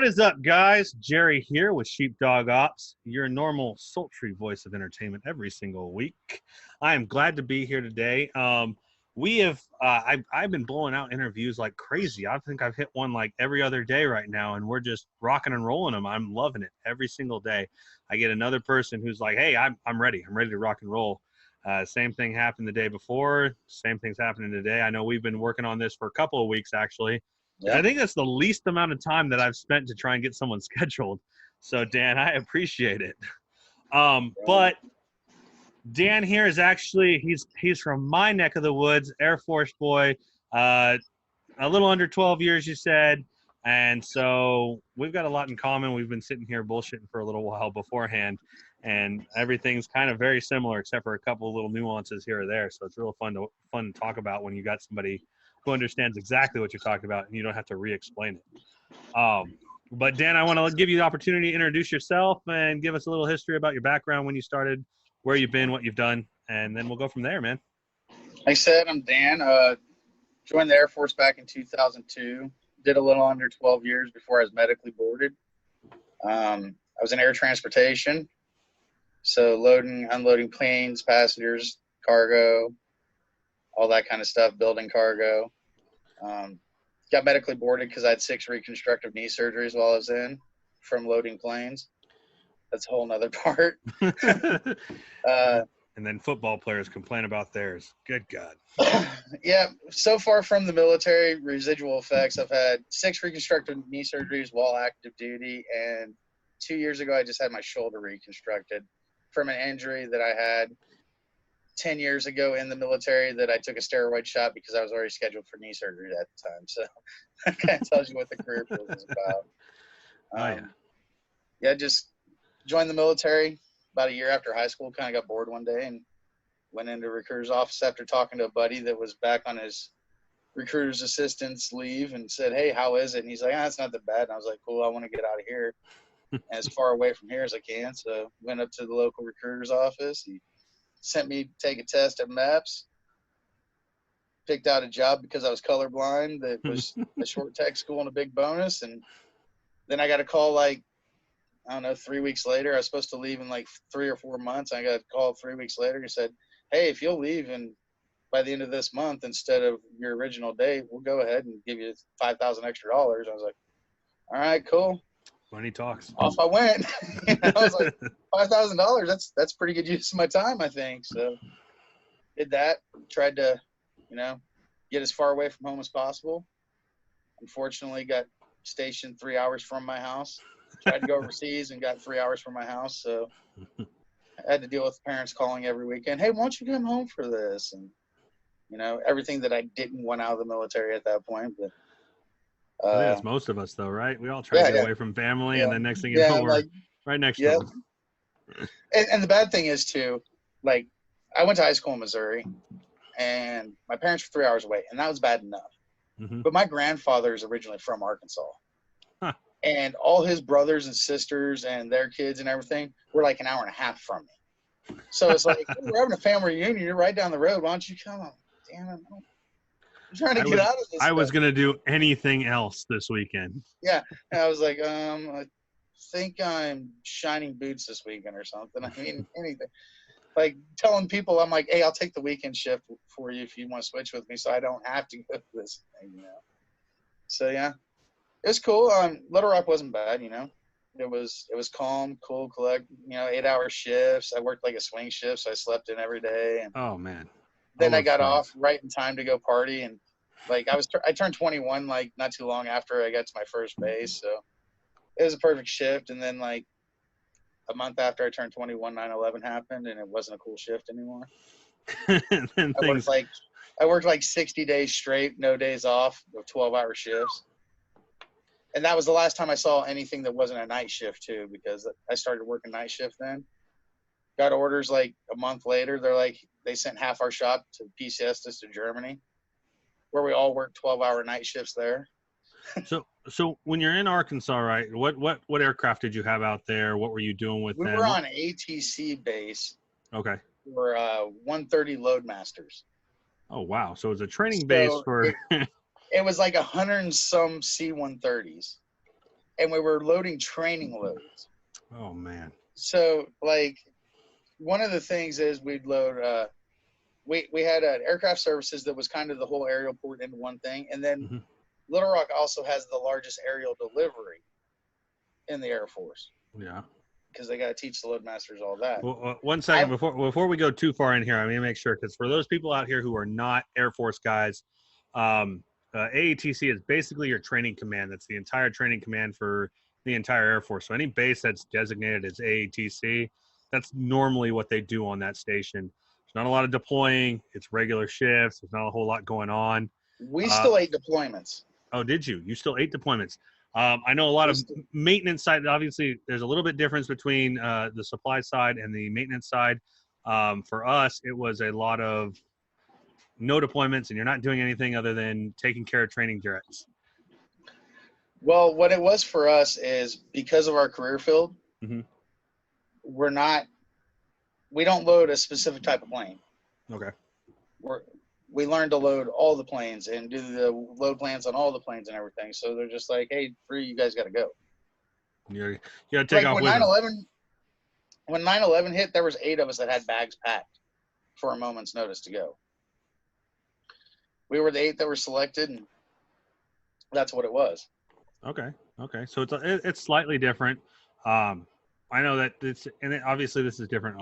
What is up, guys? Jerry here with Sheepdogops, your normal sultry voice of entertainment every single week. I am glad to be here today. I've been blowing out interviews like crazy. I think I've hit one like every other day right now, and we're just rocking and rolling them. I'm loving it every single day. I get another person who's like, "Hey, I'm ready. I'm ready to rock and roll." Same thing happened the day before. Same thing's happening today. I know we've been working on this for a couple of weeks actually. Yeah. I think that's the least amount of time that I've spent to try and get someone scheduled. So Dan, I appreciate it. But Dan here is actually he's from my neck of the woods, Air Force boy, a little under 12 years, you said, and so we've got a lot in common. We've been sitting here bullshitting for a little while beforehand, and everything's kind of very similar except for a couple of little nuances here or there. So it's real fun to talk about when you got somebody who understands exactly what you're talking about and you don't have to re-explain it. But Dan, I want to give you the opportunity to introduce yourself and give us a little history about your background, when you started, where you've been, what you've done, and then we'll go from there, man. Like I said, I'm Dan. Joined the Air Force back in 2002. Did a little under 12 years before I was medically boarded. I was in air transportation, so loading, unloading planes, passengers, cargo, all that kind of stuff, building cargo. Got medically boarded because I had 6 reconstructive knee surgeries while I was in from loading planes. That's a whole nother part. And then football players complain about theirs. Good God. Yeah, so far from the military, residual effects. I've had 6 reconstructive knee surgeries while active duty, and 2 years ago I just had my shoulder reconstructed from an injury that I had 10 years ago in the military that I took a steroid shot because I was already scheduled for knee surgery at the time. So that kind of tells you what the career field is about. Yeah, just joined the military about a year after high school. Kind of got bored one day and went into recruiter's office after talking to a buddy that was back on his recruiter's assistant's leave and said, "Hey, how is it?" And he's like, "It's not that bad." And I was like, "Cool, I want to get out of here and as far away from here as I can." So went up to the local recruiter's office. He sent me to take a test at MEPS. Picked out a job because I was colorblind that was a short tech school and a big bonus. And then I got a call like, I don't know, 3 weeks later. I was supposed to leave in like 3 or 4 months. I got a call 3 weeks later. He said, "Hey, if you'll leave and by the end of this month instead of your original date, we'll go ahead and give you $5,000 extra." I was like, "All right, cool." Money talks. Off I went. I was like, $5,000. That's pretty good use of my time, I think. So did that. Tried to, get as far away from home as possible. Unfortunately, got stationed 3 hours from my house. Tried to go overseas and got 3 hours from my house. So I had to deal with parents calling every weekend. "Hey, why don't you come home for this?" And, everything that I didn't want out of the military at that point. But I think that's most of us, though, right? We all try to get away from family, and then next thing you know, we're right next to them. And the bad thing is, too, like, I went to high school in Missouri, and my parents were 3 hours away, and that was bad enough. Mm-hmm. But my grandfather is originally from Arkansas. Huh. And all his brothers and sisters and their kids and everything were like an hour and a half from me. So it's like, "Hey, we're having a family reunion. You're right down the road. Why don't you come on?" Damn it. I'm trying to get out of this. I was going to do anything else this weekend. Yeah. And I was like, I think I'm shining boots this weekend or something. I mean, anything. Like telling people, I'm like, "Hey, I'll take the weekend shift for you if you want to switch with me so I don't have to go to this thing, So, yeah. It was cool. Little Rock wasn't bad, It was calm, cool, collect, 8-hour shifts. I worked like a swing shift, so I slept in every day. And oh man. Then I got off right in time to go party, and like I turned 21 like not too long after I got to my first base, so it was a perfect shift. And then like a month after I turned 21, 9/11 happened, and it wasn't a cool shift anymore. I worked like 60 days straight, no days off, with 12-hour shifts. And that was the last time I saw anything that wasn't a night shift too, because I started working night shift then. Got orders like a month later. They sent half our shop to PCS to Germany, where we all worked 12-hour night shifts there. So when you're in Arkansas, right? What aircraft did you have out there? What were you doing with them? We were on ATC base. Okay. We're 130 Loadmasters. Oh wow! So it was a training base for. It was like 100 and some C-130s. and we were loading training loads. Oh man. So like one of the things is we'd load we had aircraft services that was kind of the whole aerial port into one thing, and then Little Rock also has the largest aerial delivery in the Air Force. Yeah. Because they got to teach the loadmasters all that. Well, 1 second before we go too far in here, I'm going to make sure, because for those people out here who are not Air Force guys, AATC is basically your training command. That's the entire training command for the entire Air Force. So any base that's designated as AATC, that's normally what they do on that station. There's not a lot of deploying. It's regular shifts. There's not a whole lot going on. We still 8 deployments. Oh, did you? You still 8 deployments? I know a lot of maintenance side. Obviously, there's a little bit difference between the supply side and the maintenance side. For us, it was a lot of no deployments, and you're not doing anything other than taking care of training jets. Well, what it was for us is because of our career field, we don't load a specific type of plane. Okay. We learned to load all the planes and do the load plans on all the planes and everything. So they're just like, hey, free, you guys got to go. You got to take off with them. When 9/11 hit, there was 8 of us that had bags packed for a moment's notice to go. We were the 8 that were selected, and that's what it was. Okay. So it's slightly different. I know that obviously this is different.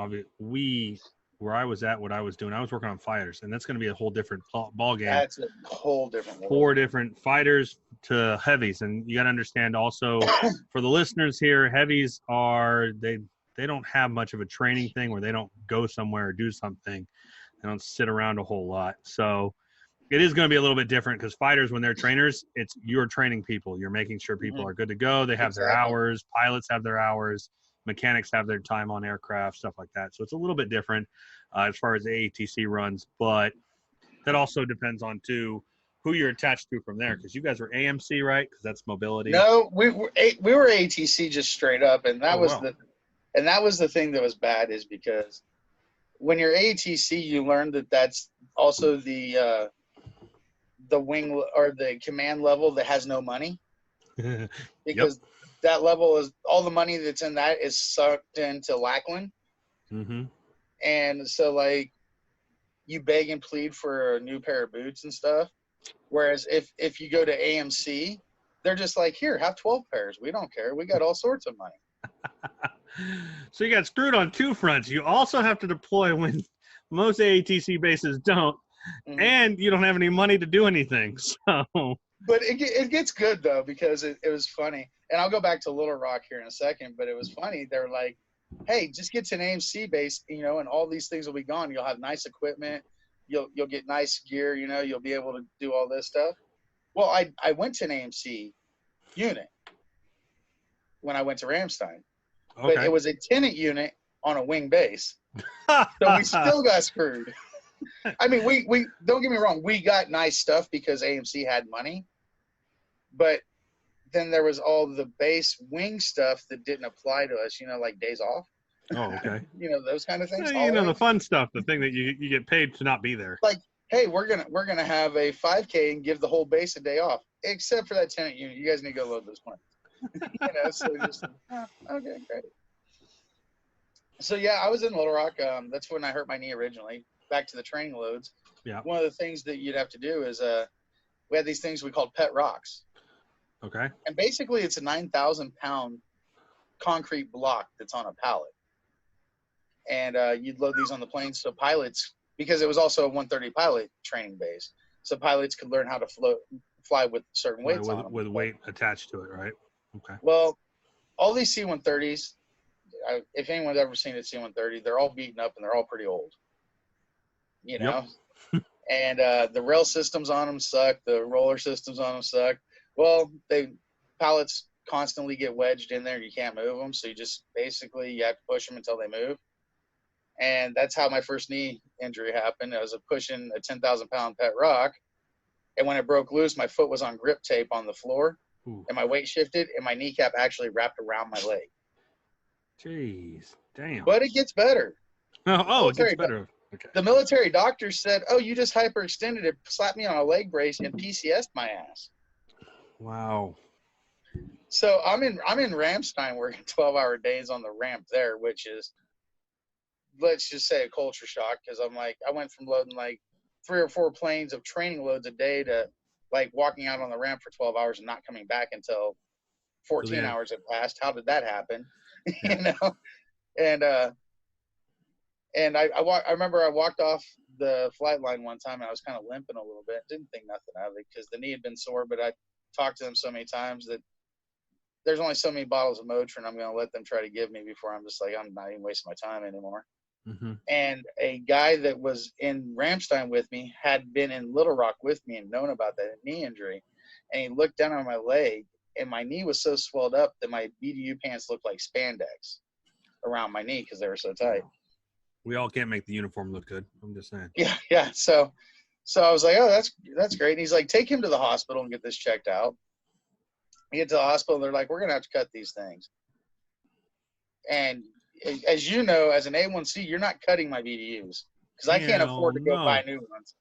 Where I was at, what I was doing, I was working on fighters, and that's going to be a whole different ball game. That's a whole different world. 4 different fighters to heavies, and you got to understand also for the listeners here, heavies they don't have much of a training thing where they don't go somewhere or do something. They don't sit around a whole lot. So it is going to be a little bit different because fighters, when they're trainers, you're training people. You're making sure people are good to go. They have their hours. Pilots have their hours. Mechanics have their time on aircraft, stuff like that. So it's a little bit different as far as the AATC runs, but that also depends on who you're attached to from there. Because you guys were AMC, right? Because that's mobility. No, we were AATC just straight up, and that was the thing that was bad is because when you're AATC, you learn that that's also the wing or the command level that has no money because. Yep. That level is all the money that's in that is sucked into Lackland. And so like you beg and plead for a new pair of boots and stuff. Whereas if you go to AMC, they're just like, here, have 12 pairs. We don't care. We got all sorts of money. So you got screwed on 2 fronts. You also have to deploy when most AATC bases don't. And you don't have any money to do anything. So but it gets good though, because it was funny. And I'll go back to Little Rock here in a second, but it was funny. They're like, hey, just get to an AMC base, and all these things will be gone. You'll have nice equipment. You'll get nice gear, you'll be able to do all this stuff. Well, I went to an AMC unit when I went to Ramstein. Okay. But it was a tenant unit on a wing base. So we still got screwed. I mean, we don't get me wrong. We got nice stuff because AMC had money. But then there was all the base wing stuff that didn't apply to us, like days off. Oh, okay. Those kind of things. The fun stuff, the thing that you get paid to not be there. Like, hey, we're gonna have a 5K and give the whole base a day off, except for that tenant unit. You guys need to go load those planes. So just okay, great. So yeah, I was in Little Rock. That's when I hurt my knee originally. Back to the training loads. Yeah. One of the things that you'd have to do is we had these things we called pet rocks. Okay. And basically it's a 9,000-pound concrete block that's on a pallet. And you'd load these on the plane so pilots, because it was also a 130 pilot training base, so pilots could learn how to fly with certain weights on them. With weight attached to it, right? Okay. Well, all these C-130s, if anyone's ever seen a C-130, they're all beaten up and they're all pretty old. Yep. And the rail systems on them suck. The roller systems on them suck. Well, pallets constantly get wedged in there. You can't move them. So you just basically you have to push them until they move. And that's how my first knee injury happened. I was pushing a 10,000-pound pet rock. And when it broke loose, my foot was on grip tape on the floor. Ooh. And my weight shifted and my kneecap actually wrapped around my leg. Jeez. Damn. But it gets better. Oh, it gets better. Okay. The military doctor said, oh, you just hyperextended it, slapped me on a leg brace, and PCS'd my ass. Wow. So I'm in Ramstein working 12-hour days on the ramp there, which is, let's just say, a culture shock, because I'm like, I went from loading like 3 or 4 planes of training loads a day to like walking out on the ramp for 12 hours and not coming back until 14 hours had passed. How did that happen? Yeah. You know? And I remember I walked off the flight line one time and I was kind of limping a little bit. Didn't think nothing of it because the knee had been sore, but I talked to them so many times that there's only so many bottles of Motrin I'm going to let them try to give me before I'm just like, I'm not even wasting my time anymore. Mm-hmm. And a guy that was in Ramstein with me had been in Little Rock with me and known about that knee injury. And he looked down on my leg, and my knee was so swelled up that my BDU pants looked like spandex around my knee because they were so tight. We all can't make the uniform look good. I'm just saying. Yeah. So I was like, oh, that's great. And he's like, take him to the hospital and get this checked out. We get to the hospital, they're like, we're going to have to cut these things. And as you know, as an A1C, you're not cutting my BDUs because I can't afford to go buy new ones.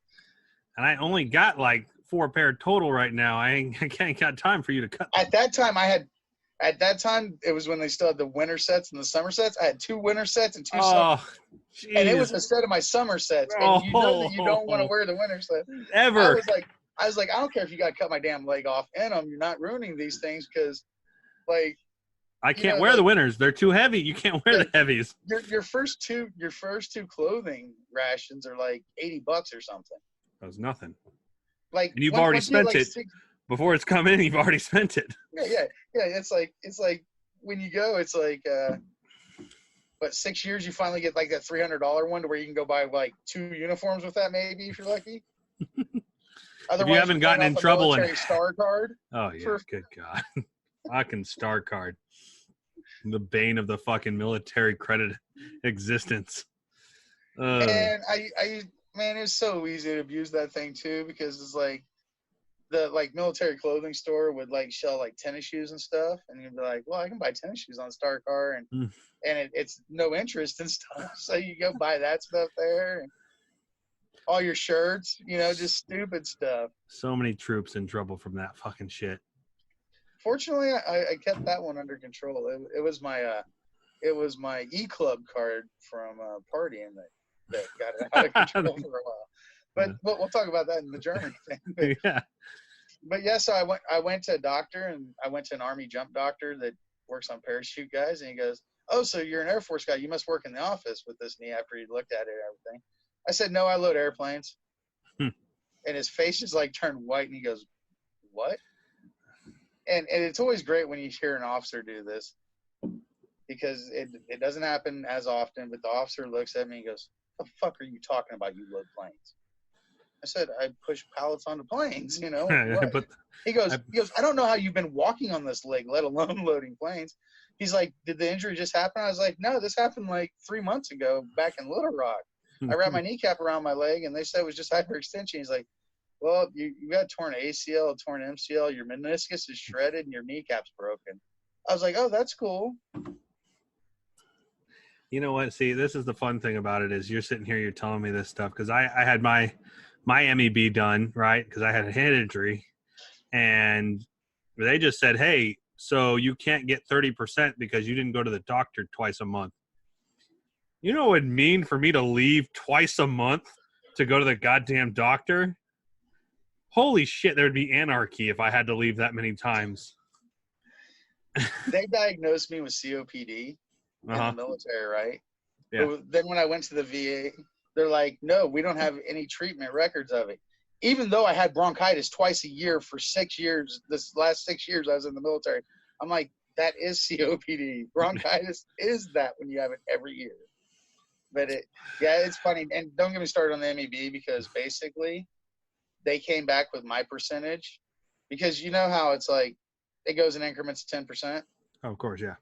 And I only got like 4 pair total right now. I can't got time for you to cut them. At that time, it was when they still had the winter sets and the summer sets. I had 2 winter sets and 2 summer. Geez. And it was a set of my summer sets. And you know that you don't want to wear the winter set. Ever. I was like, I don't care if you got to cut my damn leg off in them. You're not ruining these things because, like, I can't wear the winters. They're too heavy. You can't wear the heavies. Your first two clothing rations are like $80 or something. That was nothing. Like, and you've already spent it before it's come in. You've already spent it. Yeah. It's like when you go, it's like, but 6 years you finally get like that $300 one to where you can go buy like 2 uniforms with that, maybe if you're lucky. If you haven't gotten in trouble and star card. Oh yeah, good God, fucking star card, the bane of the fucking military credit existence. And man, it's so easy to abuse that thing too because it's like the military clothing store would like sell like tennis shoes and stuff, and you'd be like, well, I can buy tennis shoes on Star Car, and it's no interest and stuff, so you go buy that stuff there. And all your shirts, just stupid stuff. So many troops in trouble from that fucking shit. Fortunately, I kept that one under control. It was my E-Club card from partying that got it out of control for a while. But we'll talk about that in the German thing. But yeah, so I went to a doctor, and I went to an Army jump doctor that works on parachute guys, and he goes, oh, so you're an Air Force guy. You must work in the office with this knee after he looked at it and everything. I said, no, I load airplanes. And his face just like turned white, and he goes, what? And it's always great when you hear an officer do this because it doesn't happen as often, but the officer looks at me and goes, what the fuck are you talking about, you load planes? I said, I push pallets onto planes, But he goes, I don't know how you've been walking on this leg, let alone loading planes. He's like, did the injury just happen? I was like, no, this happened like 3 months ago back in Little Rock. I wrapped my kneecap around my leg, and they said it was just hyperextension. He's like, well, you got torn ACL, torn MCL, your meniscus is shredded, and your kneecap's broken. I was like, oh, that's cool. You know what? See, this is the fun thing about it is you're sitting here, you're telling me this stuff because I had my MEB done, right? Because I had a head injury, and they just said, hey, so you can't get 30% because you didn't go to the doctor twice a month. You know what it would mean for me to leave twice a month to go to the goddamn doctor? Holy shit, there would be anarchy if I had to leave that many times. They diagnosed me with COPD in the military, right? Yeah. But then when I went to the VA, they're like, no, we don't have any treatment records of it. Even though I had bronchitis twice a year for 6 years, this last 6 years I was in the military, I'm like, that is COPD. Bronchitis is that when you have it every year. But it's funny. And don't get me started on the MEB because basically they came back with my percentage because you know how it's like it goes in increments of 10%. Oh, of course, yeah.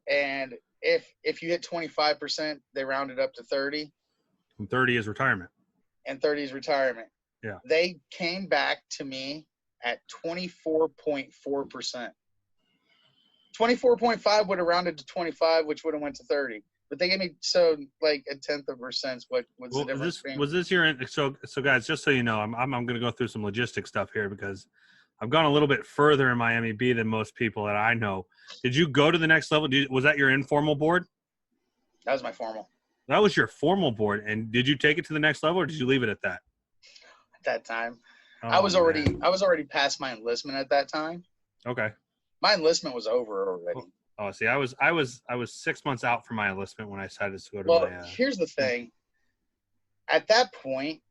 And if you hit 25%, they round it up to 30. And 30 is retirement. And 30 is retirement. Yeah. They came back to me at 24.4%. 24.5 would have rounded to 25, which would have went to 30. But they gave me like a tenth of a percent. What was the difference? Was this your so guys? Just so you know, I'm going to go through some logistic stuff here because I've gone a little bit further in my MEB than most people that I know. Did you go to the next level? Was that your informal board? That was my formal. That was your formal board. And did you take it to the next level, or did you leave it at that? At that time, Oh, I was man. already past my enlistment at that time. Okay. My enlistment was over already. Oh, see, I was 6 months out from my enlistment when I decided to go to Well, my. here's the thing. At that point,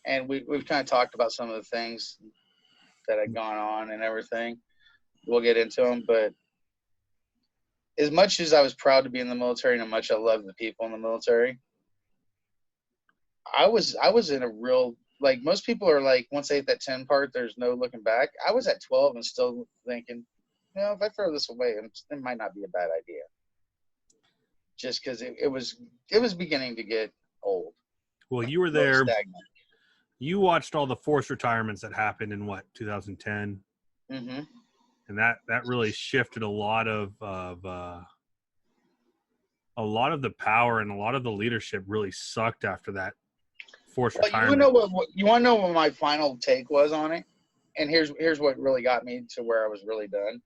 and we've kind of talked about some of the things that had gone on and everything. We'll get into them, but as much as I was proud to be in the military and how much I loved the people in the military, I was in a real, like, most people are like, once they hit that 10 part, there's no looking back. I was at 12 and still thinking, if I throw this away, it might not be a bad idea. Just because it was beginning to get old. Well, you were there. You watched all the forced retirements that happened in 2010, Mm-hmm. and that really shifted a lot of the power, and a lot of the leadership really sucked after that forced retirement. You want to know what my final take was on it, and here's what really got me to where I was really done.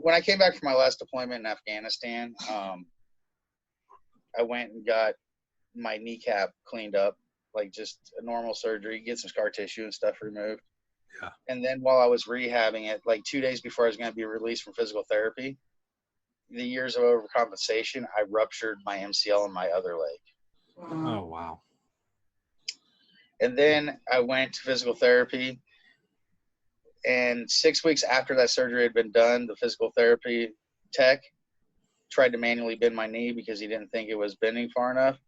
When I came back from my last deployment in Afghanistan, I went and got my kneecap cleaned up, like just a normal surgery, get some scar tissue and stuff removed. Yeah. And then while I was rehabbing it, like 2 days before I was going to be released from physical therapy, the years of overcompensation, I ruptured my MCL in my other leg. Oh, wow. And then I went to physical therapy. And 6 weeks after that surgery had been done, the physical therapy tech tried to manually bend my knee because he didn't think it was bending far enough,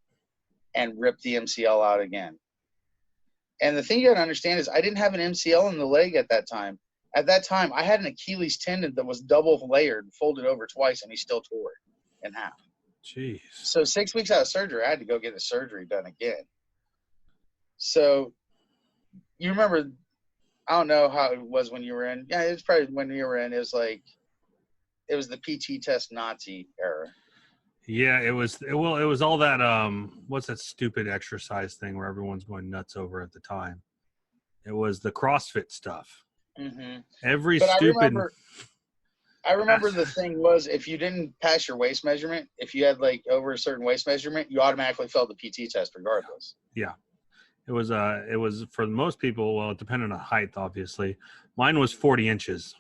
and ripped the MCL out again. And the thing you got to understand is I didn't have an MCL in the leg at that time. At that time, I had an Achilles tendon that was double layered, folded over twice, and he still tore it in half. Jeez. So 6 weeks out of surgery, I had to go get the surgery done again. So you remember, I don't know how it was when you were in. Yeah, it was probably when you were in. It was the PT test Nazi era. Yeah, it was all that what's that stupid exercise thing where everyone's going nuts over at the time? It was the CrossFit stuff. Mm-hmm. I remember the thing was, if you didn't pass your waist measurement, if you had like over a certain waist measurement, you automatically failed the PT test regardless. Yeah. It was for most people, well, it depended on height, obviously. Mine was 40 inches.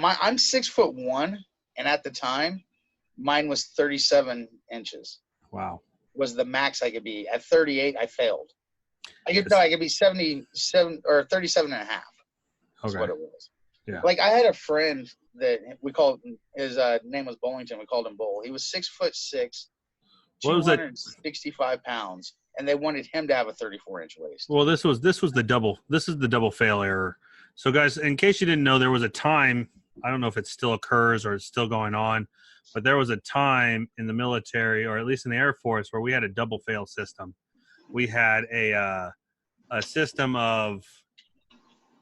I'm 6'1", and at the time, mine was 37 inches. Wow. Was the max I could be. At 38, I failed. I could be 77 or 37 and a half. That's what it was. Yeah. Like, I had a friend that we called, his name was Bullington. We called him Bull. He was 6'6", 265 pounds, and they wanted him to have a 34-inch waist. Well, this is the double fail error. So, guys, in case you didn't know, there was a time, I don't know if it still occurs or it's still going on, but there was a time in the military, or at least in the Air Force, where we had a double fail system. We had a system of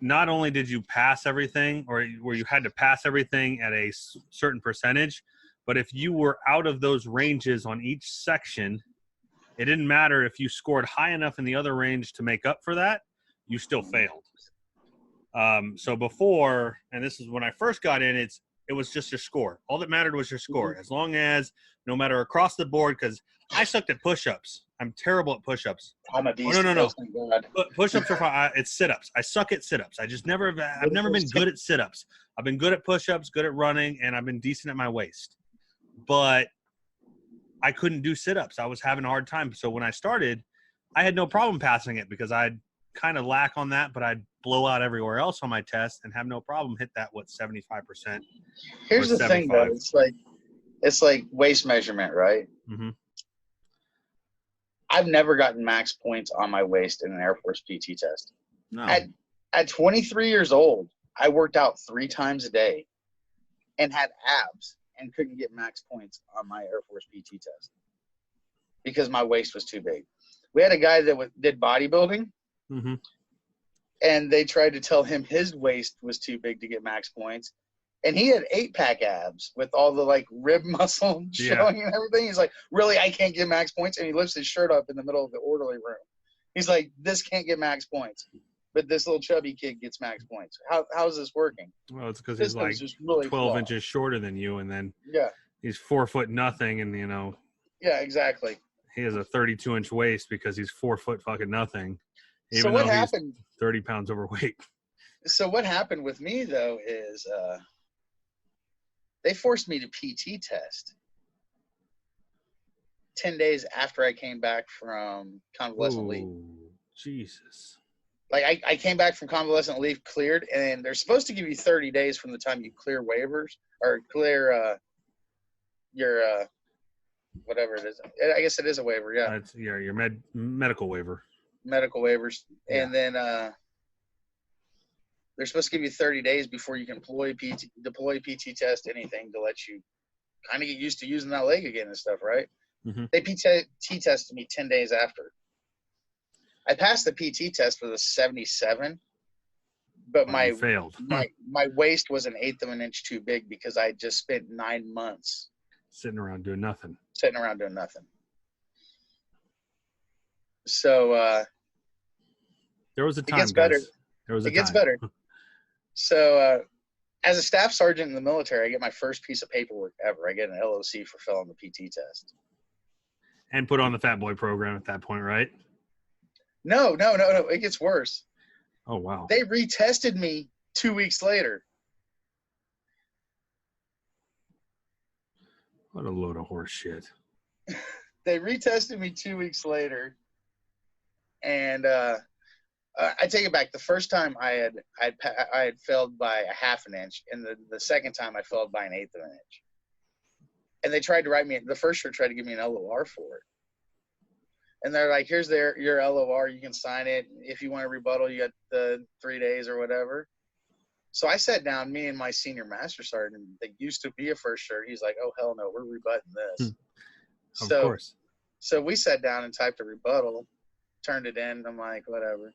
not only did you pass everything, or where you had to pass everything at a certain percentage, but if you were out of those ranges on each section, it didn't matter if you scored high enough in the other range to make up for that, you still failed. So before, and this is when I first got in, it was just your score. All that mattered was your score. As long as, no matter across the board, because I sucked at push-ups. I'm terrible at push-ups. I'm a beast. Oh, no. Push-ups are fine. It's sit-ups. I suck at sit-ups. I've never been good at sit-ups. I've been good at push-ups, good at running, and I've been decent at my waist. But I couldn't do sit-ups. I was having a hard time. So when I started, I had no problem passing it because I'd kind of lack on that, but I'd blow out everywhere else on my test and have no problem hit that, 75%. Here's the thing, though. It's like waist measurement, right? Mm-hmm. I've never gotten max points on my waist in an Air Force PT test. No. At 23 years old, I worked out 3 times a day and had abs and couldn't get max points on my Air Force PT test because my waist was too big. We had a guy that did bodybuilding, mm-hmm. and they tried to tell him his waist was too big to get max points. And he had 8-pack abs with all the like rib muscle showing and everything. He's like, really, I can't get max points? And he lifts his shirt up in the middle of the orderly room. He's like, this can't get max points. but this little chubby kid gets max points. How's this working? Well, it's because he's like just really 12 flawed. inches shorter than you, and then Yeah. he's 4 foot nothing, and Yeah, exactly. he has a 32-inch waist because he's 4 foot fucking nothing. Even So what though happened? He's 30 pounds overweight. So what happened with me though is they forced me to PT test 10 days after I came back from convalescent leave. Jesus. Like I came back from convalescent leave cleared, and they're supposed to give you 30 days from the time you clear waivers or clear your whatever it is. I guess it is a waiver, yeah. It's your medical waiver. Medical waivers. Yeah. And then they're supposed to give you 30 days before you can deploy PT test, anything to let you kind of get used to using that leg again and stuff, right? Mm-hmm. They PT tested me 10 days after. I passed the PT test with a 77, but my failed. my waist was 1/8 of an inch too big because I just spent 9 months sitting around doing nothing. So there was a time. It gets better. It gets better. So as a staff sergeant in the military, I get my first piece of paperwork ever. I get an LOC for failing the PT test. And put on the Fat Boy program at that point, right? No. It gets worse. Oh, wow. They retested me 2 weeks later. What a load of horse shit. They retested me 2 weeks later. And I take it back. The first time I had failed by a 1/2 an inch, and the second time I failed by 1/8 of an inch. And they tried to write me, the first year tried to give me an LOR for it. And they're like, here's your LOR, you can sign it. If you want to rebuttal, you got the 3 days or whatever. So I sat down, me and my senior master sergeant that used to be a first shirt. He's like, oh, hell no, we're rebutting this. Of course. So we sat down and typed a rebuttal, turned it in. I'm like, whatever.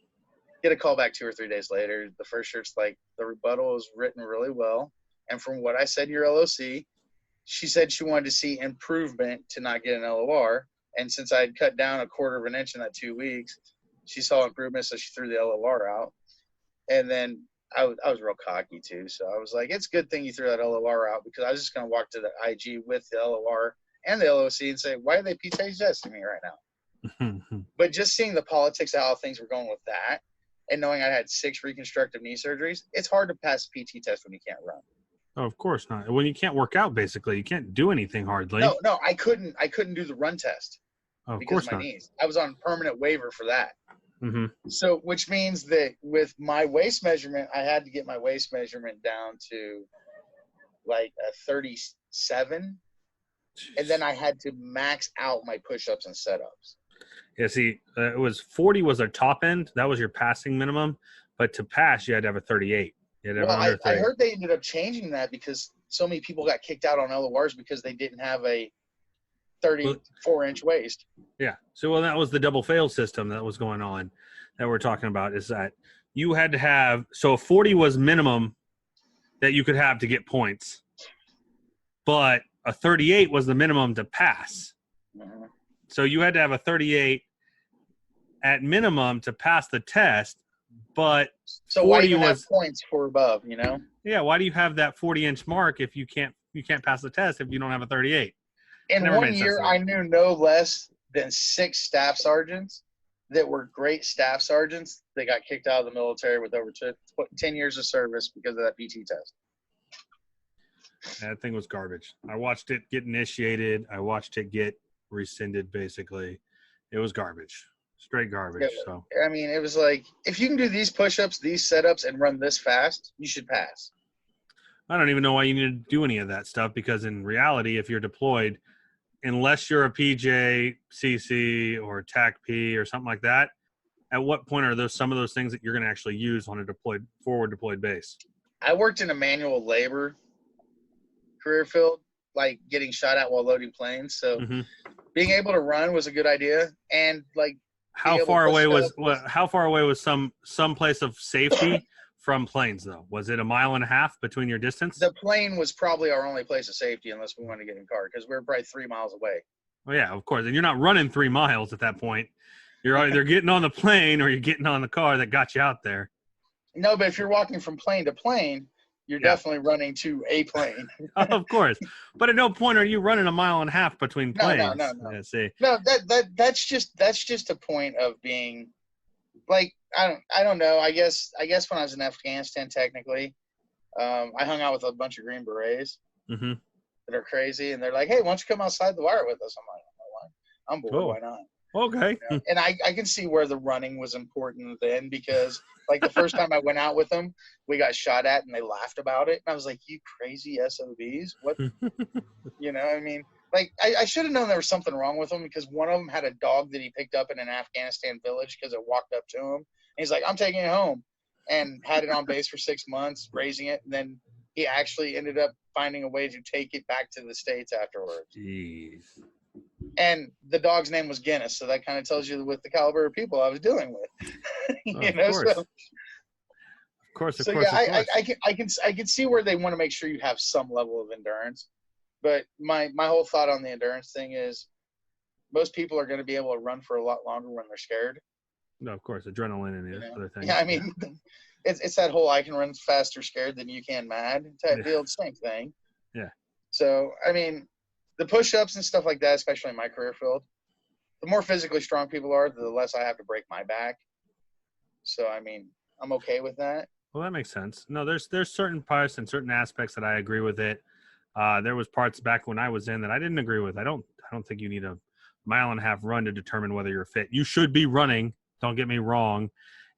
Get a call back 2 or 3 days later. The first shirt's like, the rebuttal was written really well. And from what I said in your LOC, she said she wanted to see improvement to not get an LOR. And since I had cut down 1/4 of an inch in that 2 weeks, she saw improvement, so she threw the LOR out. And then I was real cocky too. So I was like, it's a good thing you threw that LOR out, because I was just going to walk to the IG with the LOR and the LOC and say, why are they PT testing me right now? But just seeing the politics of how things were going with that, and knowing I had 6 reconstructive knee surgeries, it's hard to pass a PT test when you can't run. Oh, of course not. When you can't work out, basically, you can't do anything hardly. No, I couldn't do the run test. Oh, of because course of my not. knees. I was on permanent waiver for that. Mm-hmm. So, which means that with my waist measurement, I had to get my waist measurement down to like a 37. Jeez. And then I had to max out my push-ups and setups. Yeah, see, it was 40 was our top end. That was your passing minimum. But to pass, you had to have a 38. Well, I heard they ended up changing that because so many people got kicked out on LORs because they didn't have a 34-inch waist. Yeah. So, that was the double fail system that was going on that we're talking about, is that you had to have – so 40 was minimum that you could have to get points. But a 38 was the minimum to pass. Mm-hmm. So you had to have a 38 at minimum to pass the test. But so why do you have points for above, you know? Yeah, why do you have that 40-inch mark if you can't pass the test if you don't have a 38? In 1 year, I knew no less than 6 staff sergeants that were great staff sergeants that got kicked out of the military with over 10 years of service because of that PT test. That thing was garbage. I watched it get initiated. I watched it get rescinded, basically. It was garbage. Straight garbage. Yeah, so I mean, it was like, if you can do these push-ups, these setups, and run this fast, you should pass. I don't even know why you need to do any of that stuff, because in reality, if you're deployed, unless you're a PJ, CC, or TAC-P or something like that, at what point are those some of those things that you're going to actually use on a forward deployed base? I worked in a manual labor career field, like getting shot at while loading planes. So being able to run was a good idea. And like, how far away was some place of safety from planes, though? Was it 1.5 miles between your distance? The plane was probably our only place of safety, unless we wanted to get in a car, because we were probably 3 miles away. Oh yeah, of course. And you're not running 3 miles at that point. You're either getting on the plane or you're getting on the car that got you out there. No, but if you're walking from plane to plane, you're definitely running to a plane. Of course. But at no point are you running a mile and a half between planes. No. Yeah, see. No, that's just a point of being like, I don't know. I guess when I was in Afghanistan, technically, I hung out with a bunch of Green Berets that are crazy, and they're like, "Hey, why don't you come outside the wire with us?" I'm like, I'm bored. Why not? Okay. You know? And I can see where the running was important then, because like the first time I went out with them, we got shot at and they laughed about it. And I was like, "You crazy SOBs. What?" You know, I mean, like I should have known there was something wrong with them, because one of them had a dog that he picked up in an Afghanistan village because it walked up to him. And he's like, "I'm taking it home," and had it on base for 6 months, raising it. And then he actually ended up finding a way to take it back to the States afterwards. Jeez. And the dog's name was Guinness, so that kind of tells you with the caliber of people I was dealing with. Of course. I can see where they want to make sure you have some level of endurance, but my whole thought on the endurance thing is most people are going to be able to run for a lot longer when they're scared. No, of course, adrenaline and the other things. Yeah, I mean, it's that whole I can run faster scared than you can mad type deal, same thing. Yeah. So I mean, the push-ups and stuff like that, especially in my career field, the more physically strong people are, the less I have to break my back. So, I mean, I'm okay with that. Well, that makes sense. No, there's certain parts and certain aspects that I agree with it. There was parts back when I was in that I didn't agree with. I don't think you need a mile and a half run to determine whether you're fit. You should be running, don't get me wrong,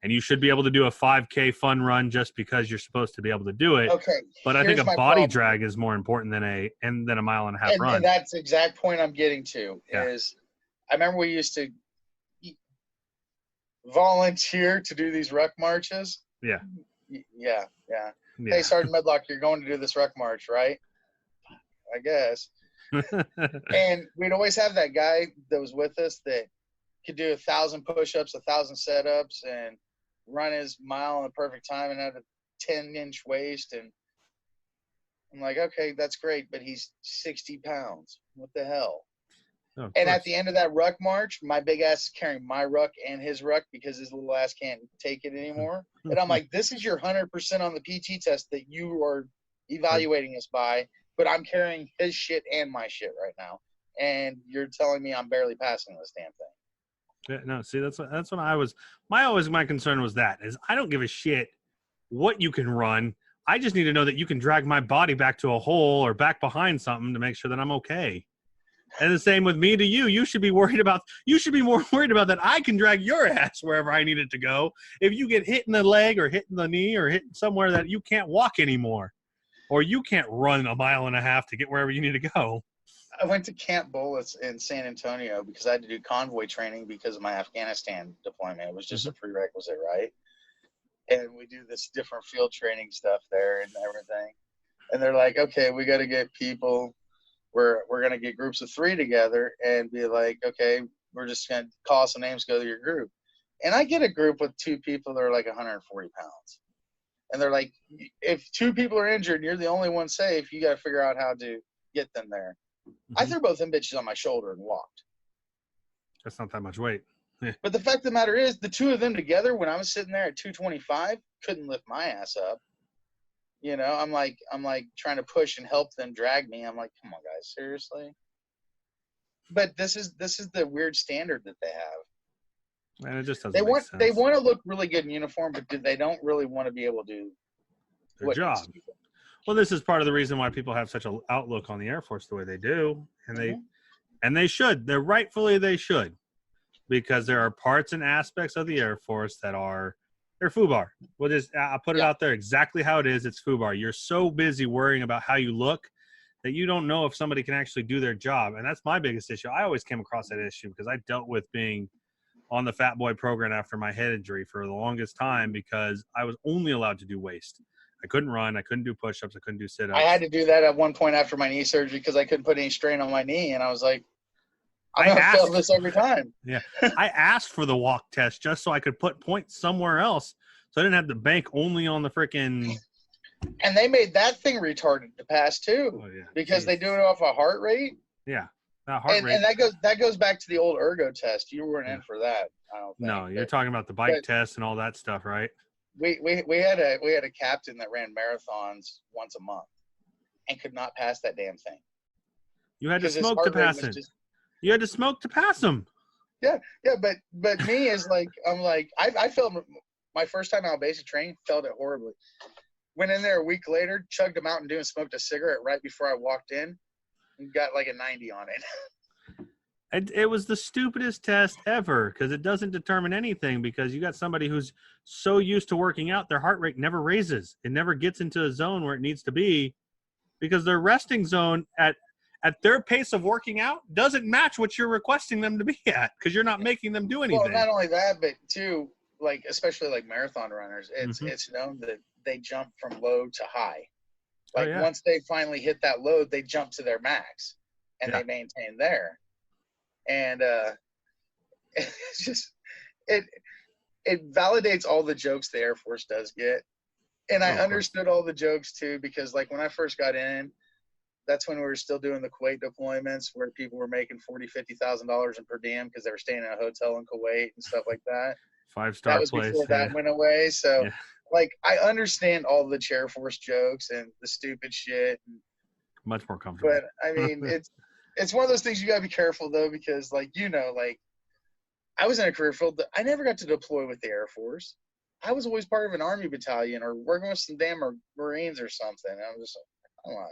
and you should be able to do a 5K fun run just because you're supposed to be able to do it. Okay. But I think a body drag is more important than a mile and a half run. And that's the exact point I'm getting to is I remember we used to volunteer to do these ruck marches. Yeah. Yeah. Hey, Sergeant Medlock, you're going to do this ruck march, right? I guess. And we'd always have that guy that was with us that could do 1,000 push-ups, 1,000 setups, and run his mile in the perfect time and had a 10-inch waist. And I'm like, okay, that's great, but he's 60 pounds. What the hell? Oh, and at the end of that ruck march, my big ass is carrying my ruck and his ruck because his little ass can't take it anymore. And I'm like, this is your 100% on the PT test that you are evaluating us by, but I'm carrying his shit and my shit right now. And you're telling me I'm barely passing this damn thing. Yeah, no, see, that's what I was. My concern was that is I don't give a shit what you can run. I just need to know that you can drag my body back to a hole or back behind something to make sure that I'm okay. And the same with me to you. You should be more worried about that I can drag your ass wherever I need it to go. If you get hit in the leg or hit in the knee or hit somewhere that you can't walk anymore, or you can't run a mile and a half to get wherever you need to go. I went to Camp Bullets in San Antonio because I had to do convoy training because of my Afghanistan deployment. It was just a prerequisite, right? And we do this different field training stuff there and everything. And they're like, okay, we got to get people. We're going to get groups of 3 together and be like, okay, we're just going to call some names, go to your group. And I get a group with 2 people that are like 140 pounds. And they're like, if 2 people are injured and you're the only one safe, you got to figure out how to get them there. I threw both them bitches on my shoulder and walked. That's not that much weight. Yeah. But the fact of the matter is, the 2 of them together, when I was sitting there at 225, couldn't lift my ass up. You know, I'm like trying to push and help them drag me. I'm like, come on, guys, seriously. But this is the weird standard that they have. And it just doesn't. They want to look really good in uniform, but they don't really want to be able to do their job. Well, this is part of the reason why people have such an outlook on the Air Force the way they do, and they should. They should, because there are parts and aspects of the Air Force that they're FUBAR. I'll put it out there exactly how it is. It's FUBAR. You're so busy worrying about how you look that you don't know if somebody can actually do their job, and that's my biggest issue. I always came across that issue because I dealt with being on the Fat Boy program after my head injury for the longest time because I was only allowed to do waist. I couldn't run. I couldn't do push-ups. I couldn't do sit-ups. I had to do that at one point after my knee surgery because I couldn't put any strain on my knee, and I was like, I'm going to fail this every time. Yeah. I asked for the walk test just so I could put points somewhere else so I didn't have to bank only on the freaking – And they made that thing retarded to pass too because they do it off a heart rate. Yeah. That heart rate. And that goes back to the old ergo test. You weren't in for that, I don't think. No, you're talking about the bike test and all that stuff, right? We had a captain that ran marathons once a month and could not pass that damn thing. You had to smoke to pass it. You had to smoke to pass them. Yeah, but me is like, I'm like, I felt my first time out basic training, felt it horribly. Went in there a week later, chugged a Mountain Dew and smoked a cigarette right before I walked in, and got like a 90 on it. It was the stupidest test ever because it doesn't determine anything because you got somebody who's so used to working out, their heart rate never raises. It never gets into a zone where it needs to be because their resting zone at their pace of working out doesn't match what you're requesting them to be at because you're not making them do anything. Well, not only that, but too, like especially like marathon runners, it's known that they jump from low to high. Like once they finally hit that load, they jump to their max and they maintain there. And it's just it validates all the jokes the Air Force does get. And I understood all the jokes too, because like when I first got in, that's when we were still doing the Kuwait deployments where people were making $40,000-$50,000 in per diem because they were staying in a hotel in Kuwait and stuff like that. 5-star place. That was before that went away. So like I understand all the Air Force jokes and the stupid shit. Much more comfortable. But I mean, it's one of those things you gotta be careful though, because like, like I was in a career field that I never got to deploy with the Air Force. I was always part of an Army battalion or working with some damn Marines or something. And I'm just like, I'm like,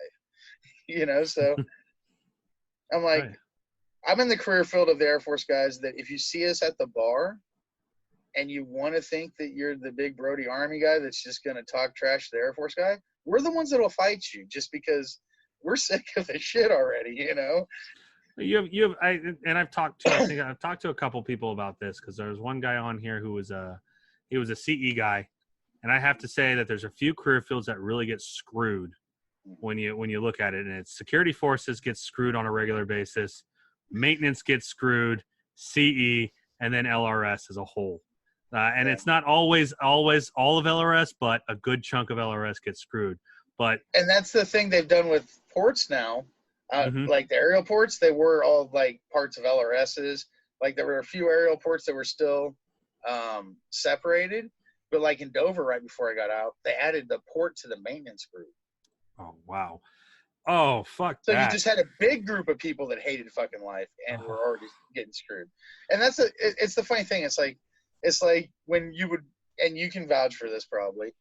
so I'm like, I'm in the career field of the Air Force guys that if you see us at the bar and you want to think that you're the big Brody Army guy that's just going to talk trash to the Air Force guy, we're the ones that will fight you just because we're sick of the shit already, I've talked to a couple people about this because there was one guy on here who was he was a CE guy, and I have to say that there's a few career fields that really get screwed when you look at it, and it's security forces get screwed on a regular basis, maintenance gets screwed, CE, and then LRS as a whole. And it's not always all of LRS, but a good chunk of LRS gets screwed. And that's the thing they've done with ports now. Like the aerial ports, they were all like parts of LRSs. Like there were a few aerial ports that were still separated, but like in Dover, right before I got out, they added the port to the maintenance group. Oh wow! Oh fuck! So you just had a big group of people that hated fucking life and were already getting screwed. And it's the funny thing. It's like when you would, and you can vouch for this probably,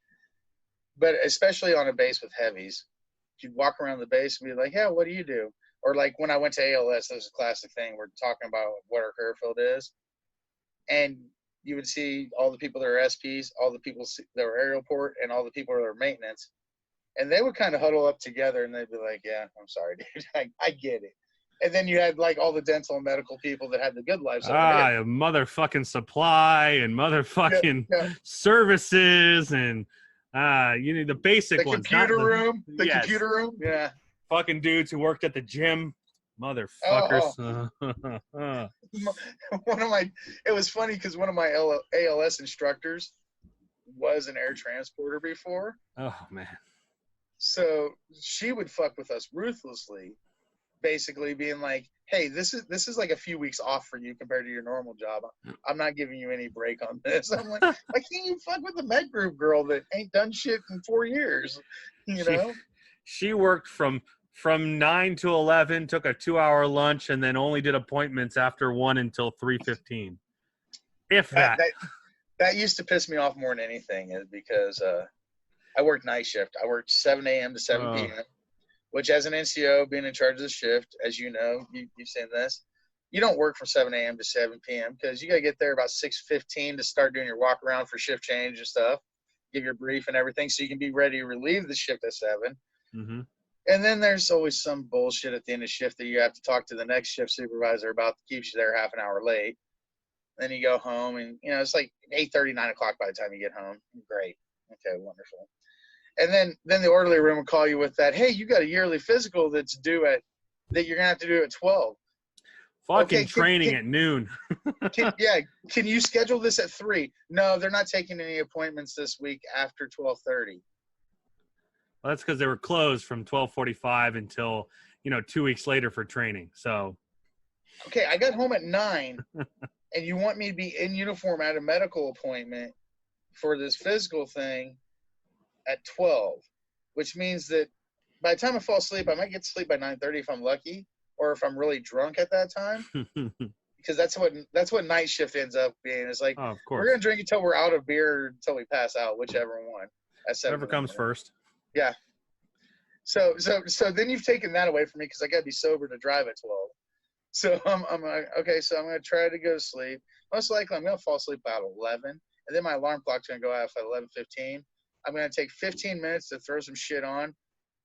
but especially on a base with heavies, you'd walk around the base and be like, "Yeah, what do you do?" Or like when I went to ALS, there's a classic thing. We're talking about what our career field is, and you would see all the people that are SPs, all the people that are aerial port, and all the people that are maintenance. And they would kind of huddle up together and they'd be like, yeah, I'm sorry, dude. I get it. And then you had like all the dental and medical people that had the good lives. Motherfucking supply and motherfucking services and the basic ones. Computer room. Computer room. Yeah. Fucking dudes who worked at the gym. Motherfuckers. It was funny because one of my ALS instructors was an air transporter before. Oh man. So she would fuck with us ruthlessly, basically being like, hey, this is like a few weeks off for you compared to your normal job. I'm not giving you any break on this. I'm like, why can't you fuck with the med group girl that ain't done shit in 4 years? She worked from 9 to 11, took a 2-hour lunch, and then only did appointments after 1 until 3:15. If that. That used to piss me off more than anything is because I worked night shift. I worked 7 a.m. to 7 p.m., which as an NCO, being in charge of the shift, as you know, you've seen this, you don't work from 7 a.m. to 7 p.m. because you got to get there about 6:15 to start doing your walk around for shift change and stuff, give your brief and everything so you can be ready to relieve the shift at 7. Mm-hmm. And then there's always some bullshit at the end of shift that you have to talk to the next shift supervisor about that keeps you there half an hour late. Then you go home and, it's like 8:30, 9 o'clock by the time you get home. Great. Okay, wonderful. And then the orderly room will call you with that, hey, you got a yearly physical that's due that you're going to have to do at 12. Fucking training at noon. Can you schedule this at 3? No, they're not taking any appointments this week after 12:30. Well, that's because they were closed from 12:45 until 2 weeks later for training. So Okay, I got home at 9, and you want me to be in uniform at a medical appointment for this physical thing at 12, which means that by the time I fall asleep, I might get to sleep by 9:30 if I'm lucky, or if I'm really drunk at that time, because that's what night shift ends up being. It's like, Oh, of we're course. gonna drink until we're out of beer until we pass out, whichever one. At 7 Whatever comes first. Yeah. So then you've taken that away from me because I gotta be sober to drive at 12. So I'm like, okay, so I'm gonna try to go to sleep. Most likely, I'm gonna fall asleep about 11, and then my alarm clock's gonna go off at 11:15. I'm gonna take 15 minutes to throw some shit on,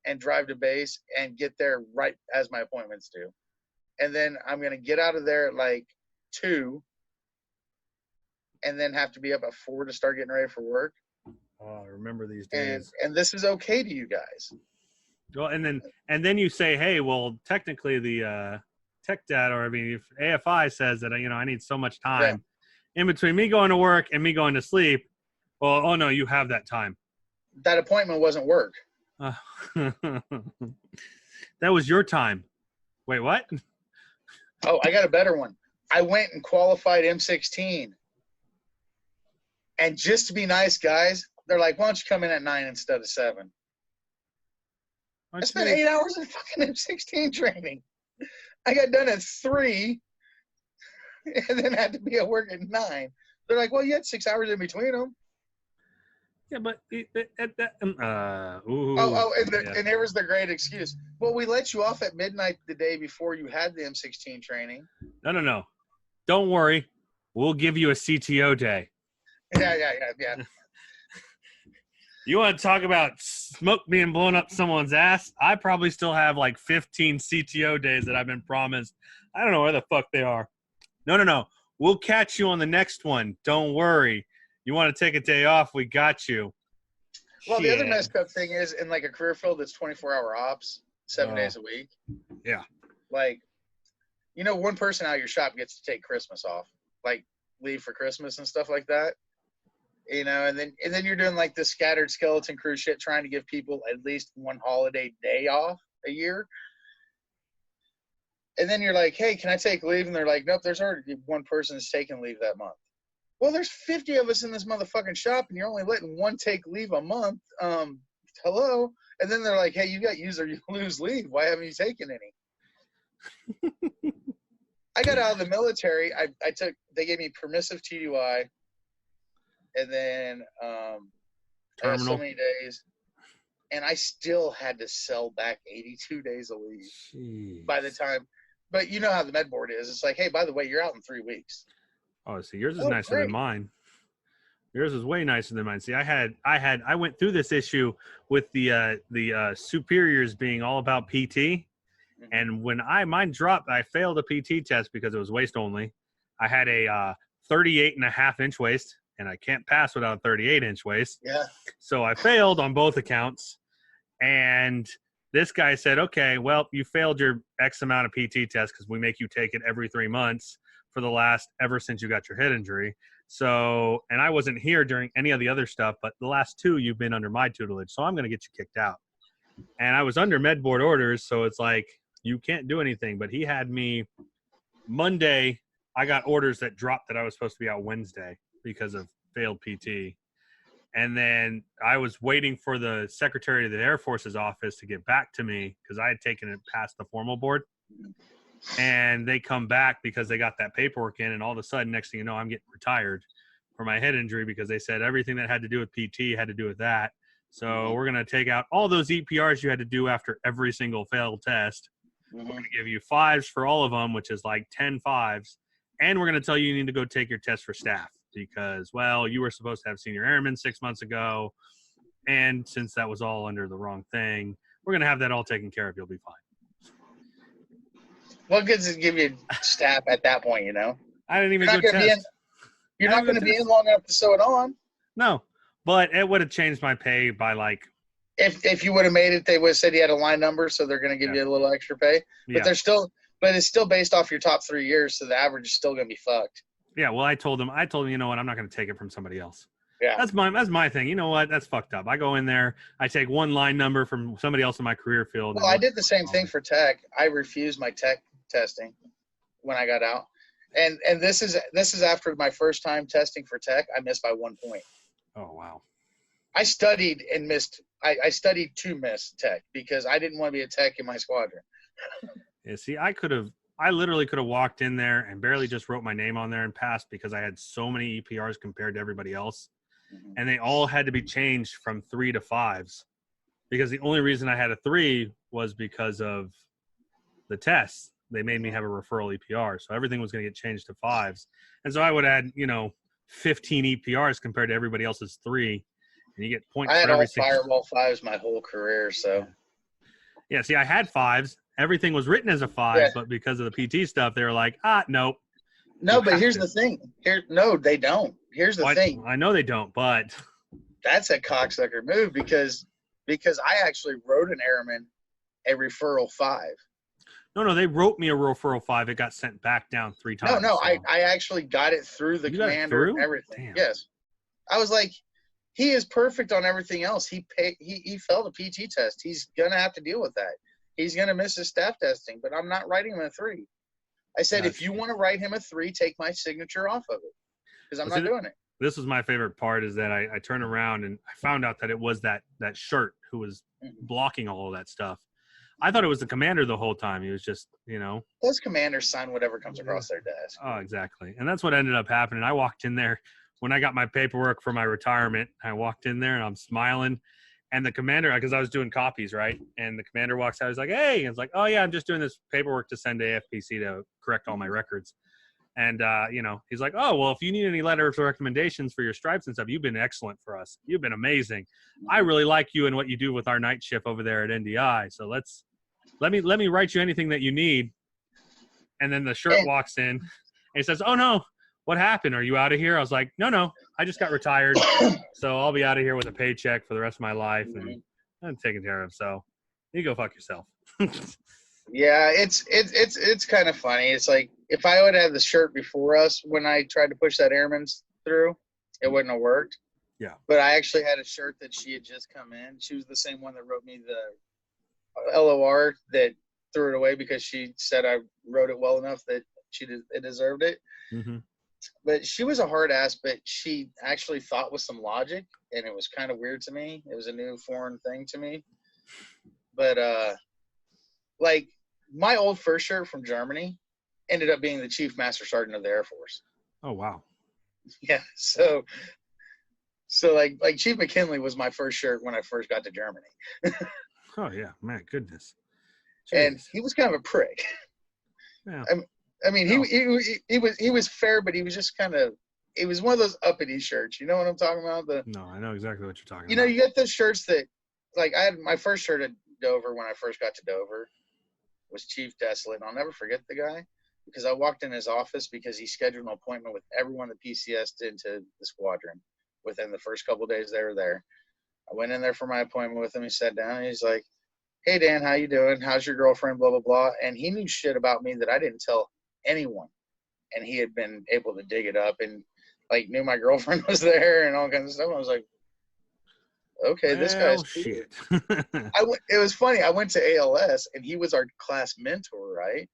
and drive to base and get there right as my appointments do. And then I'm gonna get out of there at like 2, and then have to be up at 4 to start getting ready for work. Oh, I remember these days. And this is okay to you guys. Well, and then you say, hey, well, technically the tech data, or I mean, if AFI says that I need so much time in between me going to work and me going to sleep. Well, oh no, you have that time. That appointment wasn't work. That was your time. Wait, what? Oh, I got a better one. I went and qualified M16. And just to be nice, guys, they're like, why don't you come in at 9 instead of 7? I spent 8 hours in fucking M16 training. I got done at 3 and then had to be at work at 9. They're like, well, you had 6 hours in between them. Yeah, but at that, and there was the great excuse. Well, we let you off at midnight the day before you had the M16 training. No. Don't worry. We'll give you a CTO day. Yeah. You want to talk about smoke being blown up someone's ass? I probably still have like 15 CTO days that I've been promised. I don't know where the fuck they are. No. We'll catch you on the next one. Don't worry. You want to take a day off? We got you. Well, the other messed up thing is, in like a career field that's 24-hour ops, 7 days a week. Yeah. Like, one person out of your shop gets to take Christmas off, like leave for Christmas and stuff like that. And then you're doing like this scattered skeleton crew shit, trying to give people at least one holiday day off a year. And then you're like, hey, can I take leave? And they're like, nope, there's already one person that's taking leave that month. Well, there's 50 of us in this motherfucking shop, and you're only letting one take leave a month. Hello? And then they're like, hey, you got use or you lose leave. Why haven't you taken any? I got out of the military. They gave me permissive TDY, and then I had so many days, and I still had to sell back 82 days of leave. Jeez. By the time. But you know how the med board is. It's like, hey, by the way, you're out in 3 weeks. Oh, see, yours is nicer than mine. Yours is way nicer than mine. See, I went through this issue with the superiors being all about PT, and when mine dropped, I failed a PT test because it was waist only. I had a 38.5-inch waist, and I can't pass without a 38-inch waist. Yeah. So I failed on both accounts, and this guy said, okay, well, you failed your X amount of PT test because we make you take it every 3 months ever since you got your head injury. So, and I wasn't here during any of the other stuff, but the last 2 you've been under my tutelage, so I'm going to get you kicked out. And I was under med board orders, so it's like, you can't do anything. But he had me Monday, I got orders that dropped that I was supposed to be out Wednesday because of failed PT. And then I was waiting for the Secretary of the Air Force's office to get back to me because I had taken it past the formal board. And they come back because they got that paperwork in, and all of a sudden, next thing you know, I'm getting retired for my head injury because they said everything that had to do with PT had to do with that. So we're going to take out all those EPRs you had to do after every single failed test. We're going to give you 5s for all of them, which is like 10 5s. And we're going to tell you need to go take your test for staff because, well, you were supposed to have senior airmen 6 months ago. And since that was all under the wrong thing, we're going to have that all taken care of. You'll be fine. What good does it give you staff at that point, I didn't even go test. You're not going to be in long enough to sew it on. No, but it would have changed my pay by like. If you would have made it, they would have said you had a line number, so they're going to give you a little extra pay. But it's still based off your top 3 years, so the average is still going to be fucked. Yeah, well, I told them, you know what, I'm not going to take it from somebody else. Yeah. That's my thing. You know what? That's fucked up. I go in there, I take one line number from somebody else in my career field. Well, I did the same thing for tech. I refused my tech testing. when I got out. And this is after my first time testing for tech. I missed by 1 point. Oh, wow. I studied and missed. I studied to miss tech because I didn't want to be a tech in my squadron. Yeah, see, I literally could have walked in there and barely just wrote my name on there and passed because I had so many EPRs compared to everybody else. Mm-hmm. And they all had to be changed from 3 to 5s because the only reason I had a 3 was because of the tests. They made me have a referral EPR. So everything was going to get changed to 5s. And so I would add, 15 EPRs compared to everybody else's 3. And you get points I had for every all Fireball 5s my whole career, so. Yeah, see, I had 5s. Everything was written as a 5, Yeah. but because of the PT stuff, they were like, nope. No, but here's the thing. No, they don't. Here's the thing. I know they don't, but that's a cocksucker move because I actually wrote an airman a referral 5. No, they wrote me a referral 5. It got sent back down 3 times. No, so. I actually got it through the commander and everything. Damn. Yes. I was like, he is perfect on everything else. He failed a PT test. He's gonna have to deal with that. He's gonna miss his staff testing, but I'm not writing him a 3. I said, if you want to write him a 3, take my signature off of it because I'm not doing it. This was my favorite part is that I turned around and I found out that it was that shirt who was blocking all of that stuff. I thought it was the commander the whole time. He was just, Those commanders sign whatever comes across their desk. Oh, exactly. And that's what ended up happening. I walked in there when I got my paperwork for my retirement. I walked in there and I'm smiling. And the commander, because I was doing copies, right? And the commander walks out. He's like, hey. And it's like, oh, yeah, I'm just doing this paperwork to send to AFPC to correct all my records. And, he's like, oh, well, if you need any letters or recommendations for your stripes and stuff, you've been excellent for us. You've been amazing. I really like you and what you do with our night shift over there at NDI. So let me write you anything that you need. And then the shirt walks in and he says, oh, no, what happened? Are you out of here? I was like, no, I just got retired. So I'll be out of here with a paycheck for the rest of my life and I'm taken care of. So you go fuck yourself. Yeah, it's kind of funny. It's like if I would have the shirt before us when I tried to push that airman's through, it wouldn't have worked. Yeah. But I actually had a shirt that she had just come in. She was the same one that wrote me the LOR that threw it away because she said I wrote it well enough that it deserved it. Mm-hmm. But she was a hard ass, but she actually thought with some logic, and it was kind of weird to me. It was a new foreign thing to me. But like my old first shirt from Germany ended up being the Chief Master Sergeant of the Air Force. Oh wow. Yeah. So like Chief McKinley was my first shirt when I first got to Germany. Oh yeah, man, goodness. Jeez. And he was kind of a prick. Yeah. I mean, he was fair, but he was just kind of. It was one of those uppity shirts. You know what I'm talking about? No, I know exactly what you're talking about. You know, you get those shirts that, like, I had my first shirt at Dover when I first got to Dover was Chief Desolate. And I'll never forget the guy because I walked in his office because he scheduled an appointment with everyone that PCS'd into the squadron within the first couple of days they were there. I went in there for my appointment with him. He sat down and he's like, hey, Dan, how you doing? How's your girlfriend? Blah, blah, blah. And he knew shit about me that I didn't tell anyone. And he had been able to dig it up and, like, knew my girlfriend was there and all kinds of stuff. I was like, okay, this guy's cool. Shit. It was funny. I went to ALS, and he was our class mentor, right?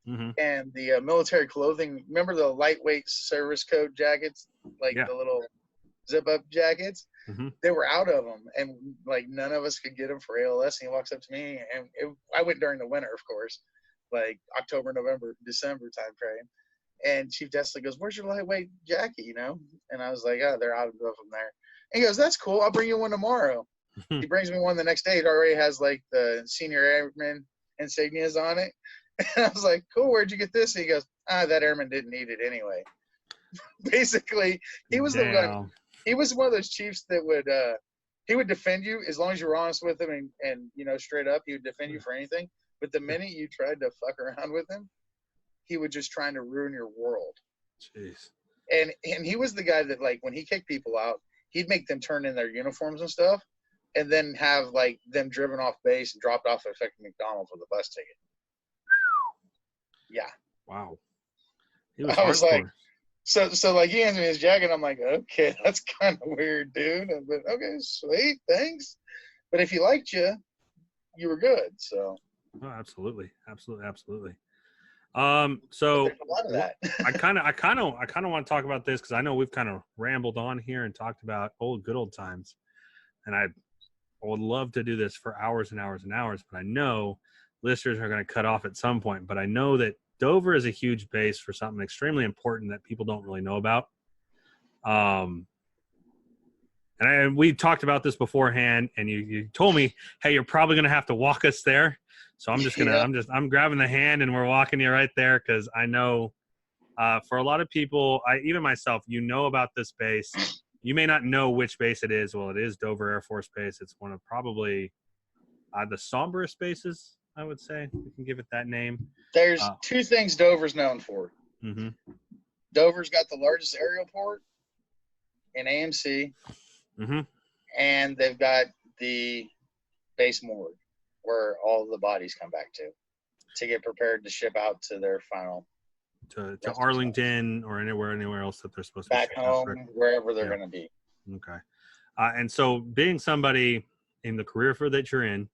Mm-hmm. And the military clothing, remember the lightweight service coat jackets, like the little zip-up jackets? Mm-hmm. They were out of them, and, like, none of us could get them for ALS. And he walks up to me, and I went during the winter, of course, like October, November, December time frame. And Chief Desley goes, where's your lightweight jacket, you know? And I was like, oh, they're out of them there. And he goes, that's cool. I'll bring you one tomorrow. He brings me one the next day. It already has, like, the senior airman insignias on it. And I was like, cool, where'd you get this? And he goes, that airman didn't need it anyway. Basically, he was the one. He was one of those chiefs that would defend you as long as you were honest with him and you know, straight up, he would defend you for anything. But the minute you tried to fuck around with him, he was just trying to ruin your world. Jeez. And he was the guy that, like, when he kicked people out, he'd make them turn in their uniforms and stuff, and then have, like, them driven off base and dropped off at fucking McDonald's with a bus ticket. Yeah. Wow. I was like, so like, he hands me his jacket. I'm like, okay, that's kind of weird, dude. But okay, sweet, thanks. But if he liked you, you were good. So. Oh, absolutely. So There's a lot of that. I kind of want to talk about this because I know we've kind of rambled on here and talked about good old times, and I would love to do this for hours and hours and hours, but I know listeners are going to cut off at some point. But I know that Dover is a huge base for something extremely important that people don't really know about. And we talked about this beforehand, and you told me, hey, you're probably going to have to walk us there. So I'm just going to, I'm grabbing the hand and we're walking you right there. Cause I know, for a lot of people, even myself, you know about this base. You may not know which base it is. Well, it is Dover Air Force Base. It's one of probably the somberest bases, I would say. We can give it that name. There's two things Dover's known for. Mm-hmm. Dover's got the largest aerial port in AMC. Mm-hmm. And they've got the base morgue where all the bodies come back to get prepared to ship out to their final to Arlington or anywhere else that they're supposed to back home, wherever they're going to be. Okay. And so being somebody in the career field that you're in,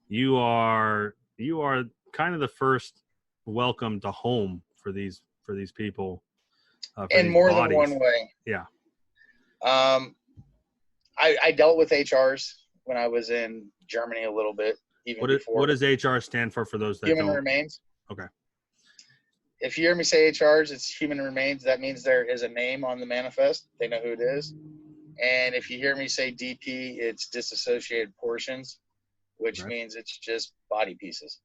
you are kind of the first welcome to home for these people. In more than one way. Yeah. I dealt with HRs when I was in Germany a little bit. What does HR stand for those that Human don't? Remains. Okay. If you hear me say HRs, it's Human Remains. That means there is a name on the manifest. They know who it is. And if you hear me say DP, it's disassociated portions, which means it's just body pieces.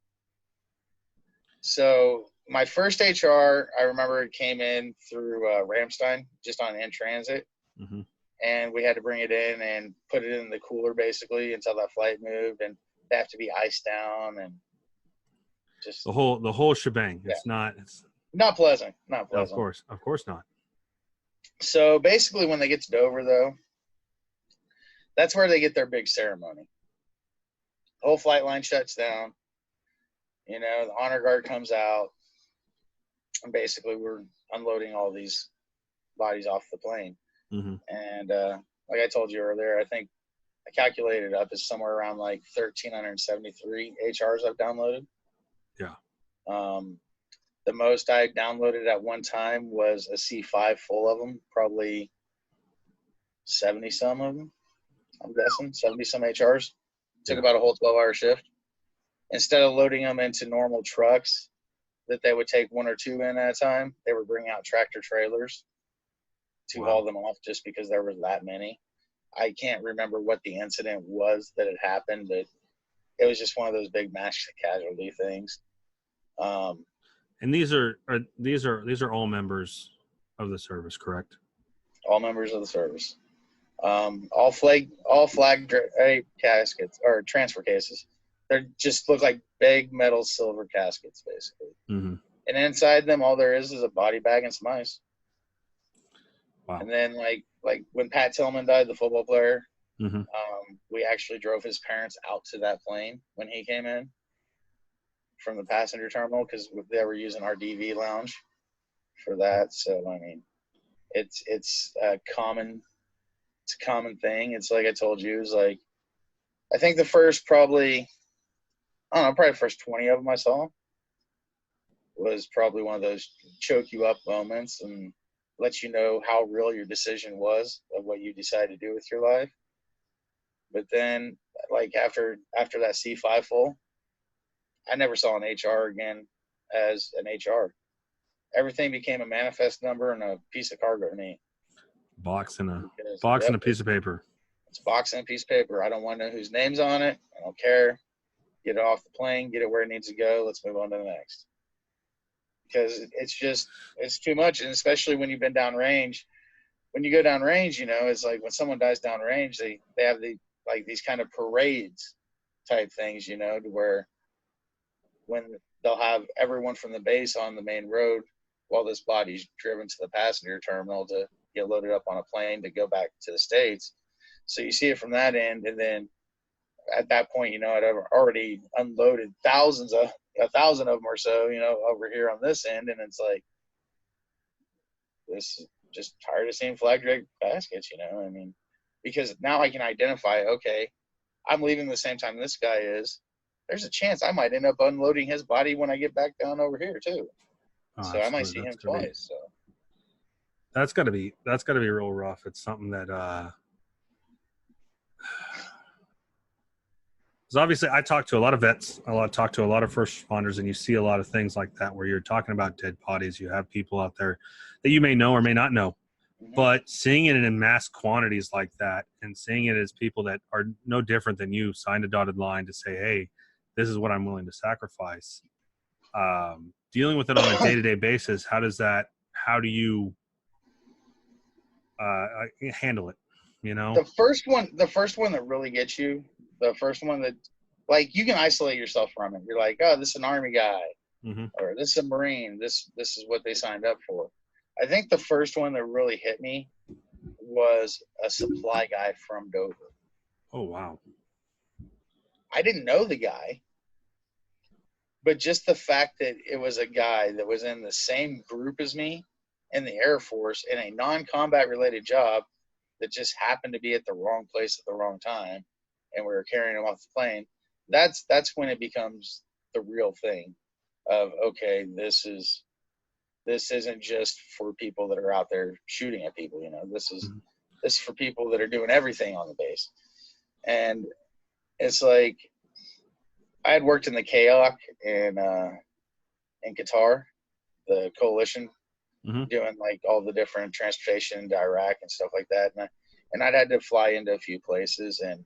So my first HR, I remember it came in through Ramstein, just on in transit. Mm-hmm. And we had to bring it in and put it in the cooler basically until that flight moved, and they have to be iced down and just the whole shebang. Yeah. It's not pleasant. Not pleasant. Of course not. So basically when they get to Dover though, that's where they get their big ceremony. The whole flight line shuts down. You know, the honor guard comes out, and basically we're unloading all these bodies off the plane. Mm-hmm. And like I told you earlier, I think I calculated up as somewhere around like 1,373 HRs I've downloaded. Yeah. The most I downloaded at one time was a C5 full of them, probably 70 some of them. I'm guessing 70 some HRs. Took about a whole 12-hour shift. Instead of loading them into normal trucks that they would take one or two in at a time, they would bring out tractor trailers to haul them off just because there was that many. I can't remember what the incident was that had happened, but it was just one of those big mass casualty things. And these are all members of the service, correct? All members of the service. All flag caskets or transfer cases. They just look like big metal silver caskets, basically. Mm-hmm. And inside them, all there is a body bag and some ice. Wow. And then, like when Pat Tillman died, the football player, mm-hmm. We actually drove his parents out to that plane when he came in from the passenger terminal because they were using our DV lounge for that. So I mean, it's a common thing. It's like I told you, it's like I think the first probably first 20 of them I saw was probably one of those choke you up moments and let you know how real your decision was of what you decided to do with your life. But then, like after that C5 full, I never saw an HR again as an HR. Everything became a manifest number and a piece of cargo to me. Box and a piece of paper. It's a box and a piece of paper. I don't want to know whose name's on it. I don't care. Get it off the plane. Get it where it needs to go. Let's move on to the next. Because it's too much, and especially when you've been downrange. When you go downrange, you know, it's like when someone dies downrange, they have these kind of parades type things, you know, to where when they'll have everyone from the base on the main road while this body's driven to the passenger terminal to get loaded up on a plane to go back to the States. So you see it from that end, and then at that point, you know, I'd already unloaded 1,000 of them or so, you know, over here on this end, and it's like, this is just tired of seeing flag draped baskets, you know. I mean, because now I can identify, okay, I'm leaving the same time this guy is, there's a chance I might end up unloading his body when I get back down over here too. Oh, so I might see him twice. So that's got to be real rough. It's something that because obviously I talk to a lot of vets, talk to a lot of first responders, and you see a lot of things like that where you're talking about dead bodies. You have people out there that you may know or may not know, but seeing it in mass quantities like that, and seeing it as people that are no different than you signed a dotted line to say, hey, this is what I'm willing to sacrifice. Dealing with it on a day-to-day basis, how do you handle it? You know, the first one that really gets you, the first one that, like, you can isolate yourself from it. You're like, oh, this is an Army guy, or this is a Marine. This is what they signed up for. I think the first one that really hit me was a supply guy from Dover. Oh, wow. I didn't know the guy, but just the fact that it was a guy that was in the same group as me in the Air Force in a non-combat related job that just happened to be at the wrong place at the wrong time, and we were carrying him off the plane. That's when it becomes the real thing of, okay, this isn't just for people that are out there shooting at people. You know, this is for people that are doing everything on the base. And it's like, I had worked in the KAOC in Qatar, the coalition, doing like all the different transportation to Iraq and stuff like that. And I'd had to fly into a few places and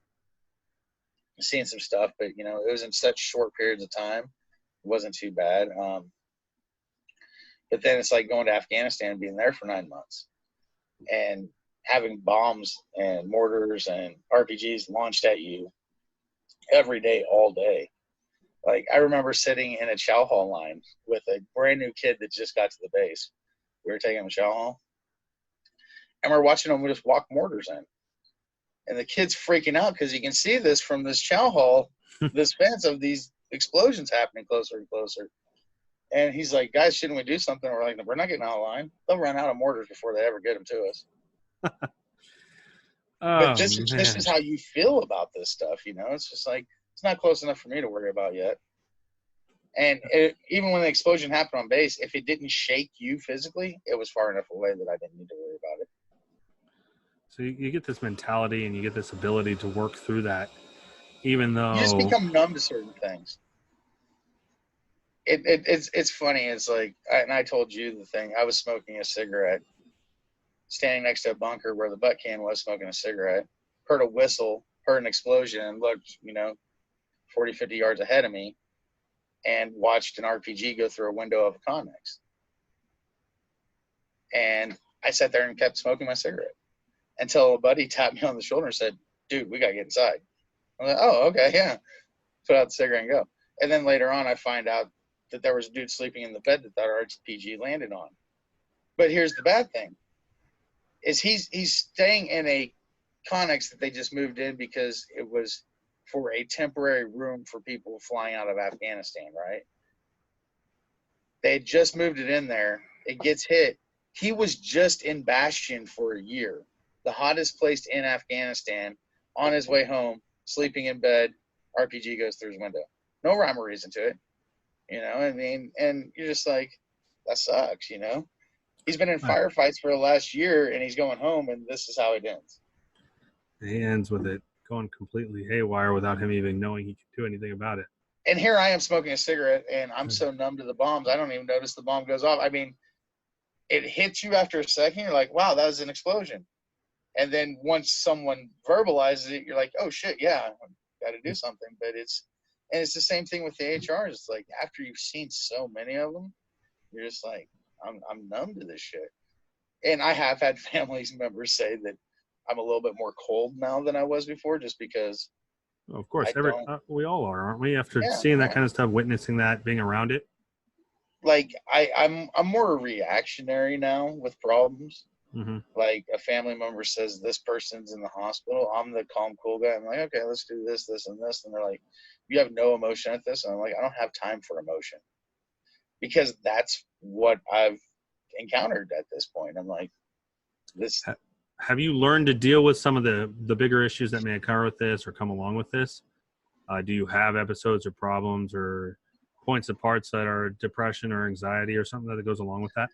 seeing some stuff, but you know, it was in such short periods of time. It wasn't too bad. But then it's like going to Afghanistan and being there for 9 months and having bombs and mortars and RPGs launched at you every day, all day. Like, I remember sitting in a chow hall line with a brand new kid that just got to the base. We were taking him to chow hall, and we're watching him just walk mortars in. And the kid's freaking out because he can see this from this chow hall, this fence of these explosions happening closer and closer. And he's like, guys, shouldn't we do something? We're like, we're not getting out of line. They'll run out of mortars before they ever get them to us. But this is how you feel about this stuff, you know? It's just like, it's not close enough for me to worry about yet. And even when the explosion happened on base, if it didn't shake you physically, it was far enough away that I didn't need to worry about it. So you get this mentality and you get this ability to work through that, even though you just become numb to certain things. It's funny. It's like, and I told you the thing. I was smoking a cigarette, standing next to a bunker where the butt can was, smoking a cigarette. Heard a whistle, heard an explosion, and looked, 40, 50 yards ahead of me, and watched an RPG go through a window of a Connex. And I sat there and kept smoking my cigarette until a buddy tapped me on the shoulder and said, "Dude, we gotta get inside." I'm like, "Oh, okay, yeah." Put out the cigarette and go. And then later on, I find out that there was a dude sleeping in the bed that our RPG landed on. But here's the bad thing: is he's staying in a Connex that they just moved in because it was for a temporary room for people flying out of Afghanistan, right? They had just moved it in there. It gets hit. He was just in Bastion for a year, the hottest place in Afghanistan, on his way home, sleeping in bed, RPG goes through his window. No rhyme or reason to it. I mean, and you're just like, that sucks, He's been in firefights for the last year, and he's going home, and this is how it ends. It ends with it going completely haywire without him even knowing he could do anything about it. And here I am smoking a cigarette, and I'm so numb to the bombs, I don't even notice the bomb goes off. I mean, it hits you after a second. You're like, wow, that was an explosion. And then once someone verbalizes it, you're like, oh, shit, yeah, got to do something. But it's the same thing with the HRs. It's like, after you've seen so many of them, you're just like, I'm numb to this shit. And I have had family members say that I'm a little bit more cold now than I was before, just because. Of course, we all are, aren't we? After seeing that kind of stuff, witnessing that, being around it. Like I'm more reactionary now with problems. Mm-hmm. Like a family member says this person's in the hospital, I'm the calm, cool guy. I'm like, okay, let's do this, this, and this. And they're like, you have no emotion at this. And I'm like, I don't have time for emotion, because that's what I've encountered at this point. I'm like, this. Have you learned to deal with some of the bigger issues that may occur with this or come along with this? Do you have episodes or problems or points of parts that are depression or anxiety or something that goes along with that?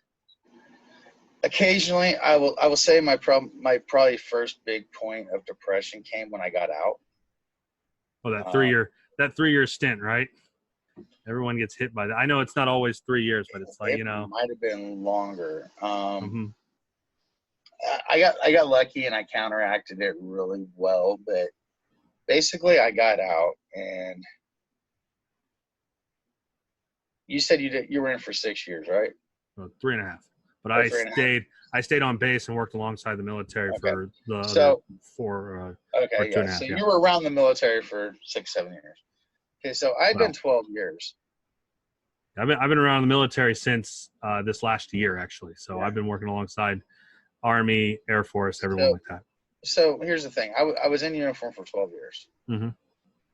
Occasionally, I will say my probably first big point of depression came when I got out. Oh, that 3-year stint, right? Everyone gets hit by that. I know it's not always 3 years, but it's like, It might have been longer. I got lucky and I counteracted it really well, but basically I got out, and you said you were in for 6 years, right? 3.5. But I stayed on base and worked alongside the military for the other 4 or 2.5. So you were around the military for 6-7 years. Okay, so I've been 12 years. I've been around the military since this last year, actually. So I've been working alongside Army, Air Force, everyone like that. So here's the thing. I was in uniform for 12 years. Mm-hmm.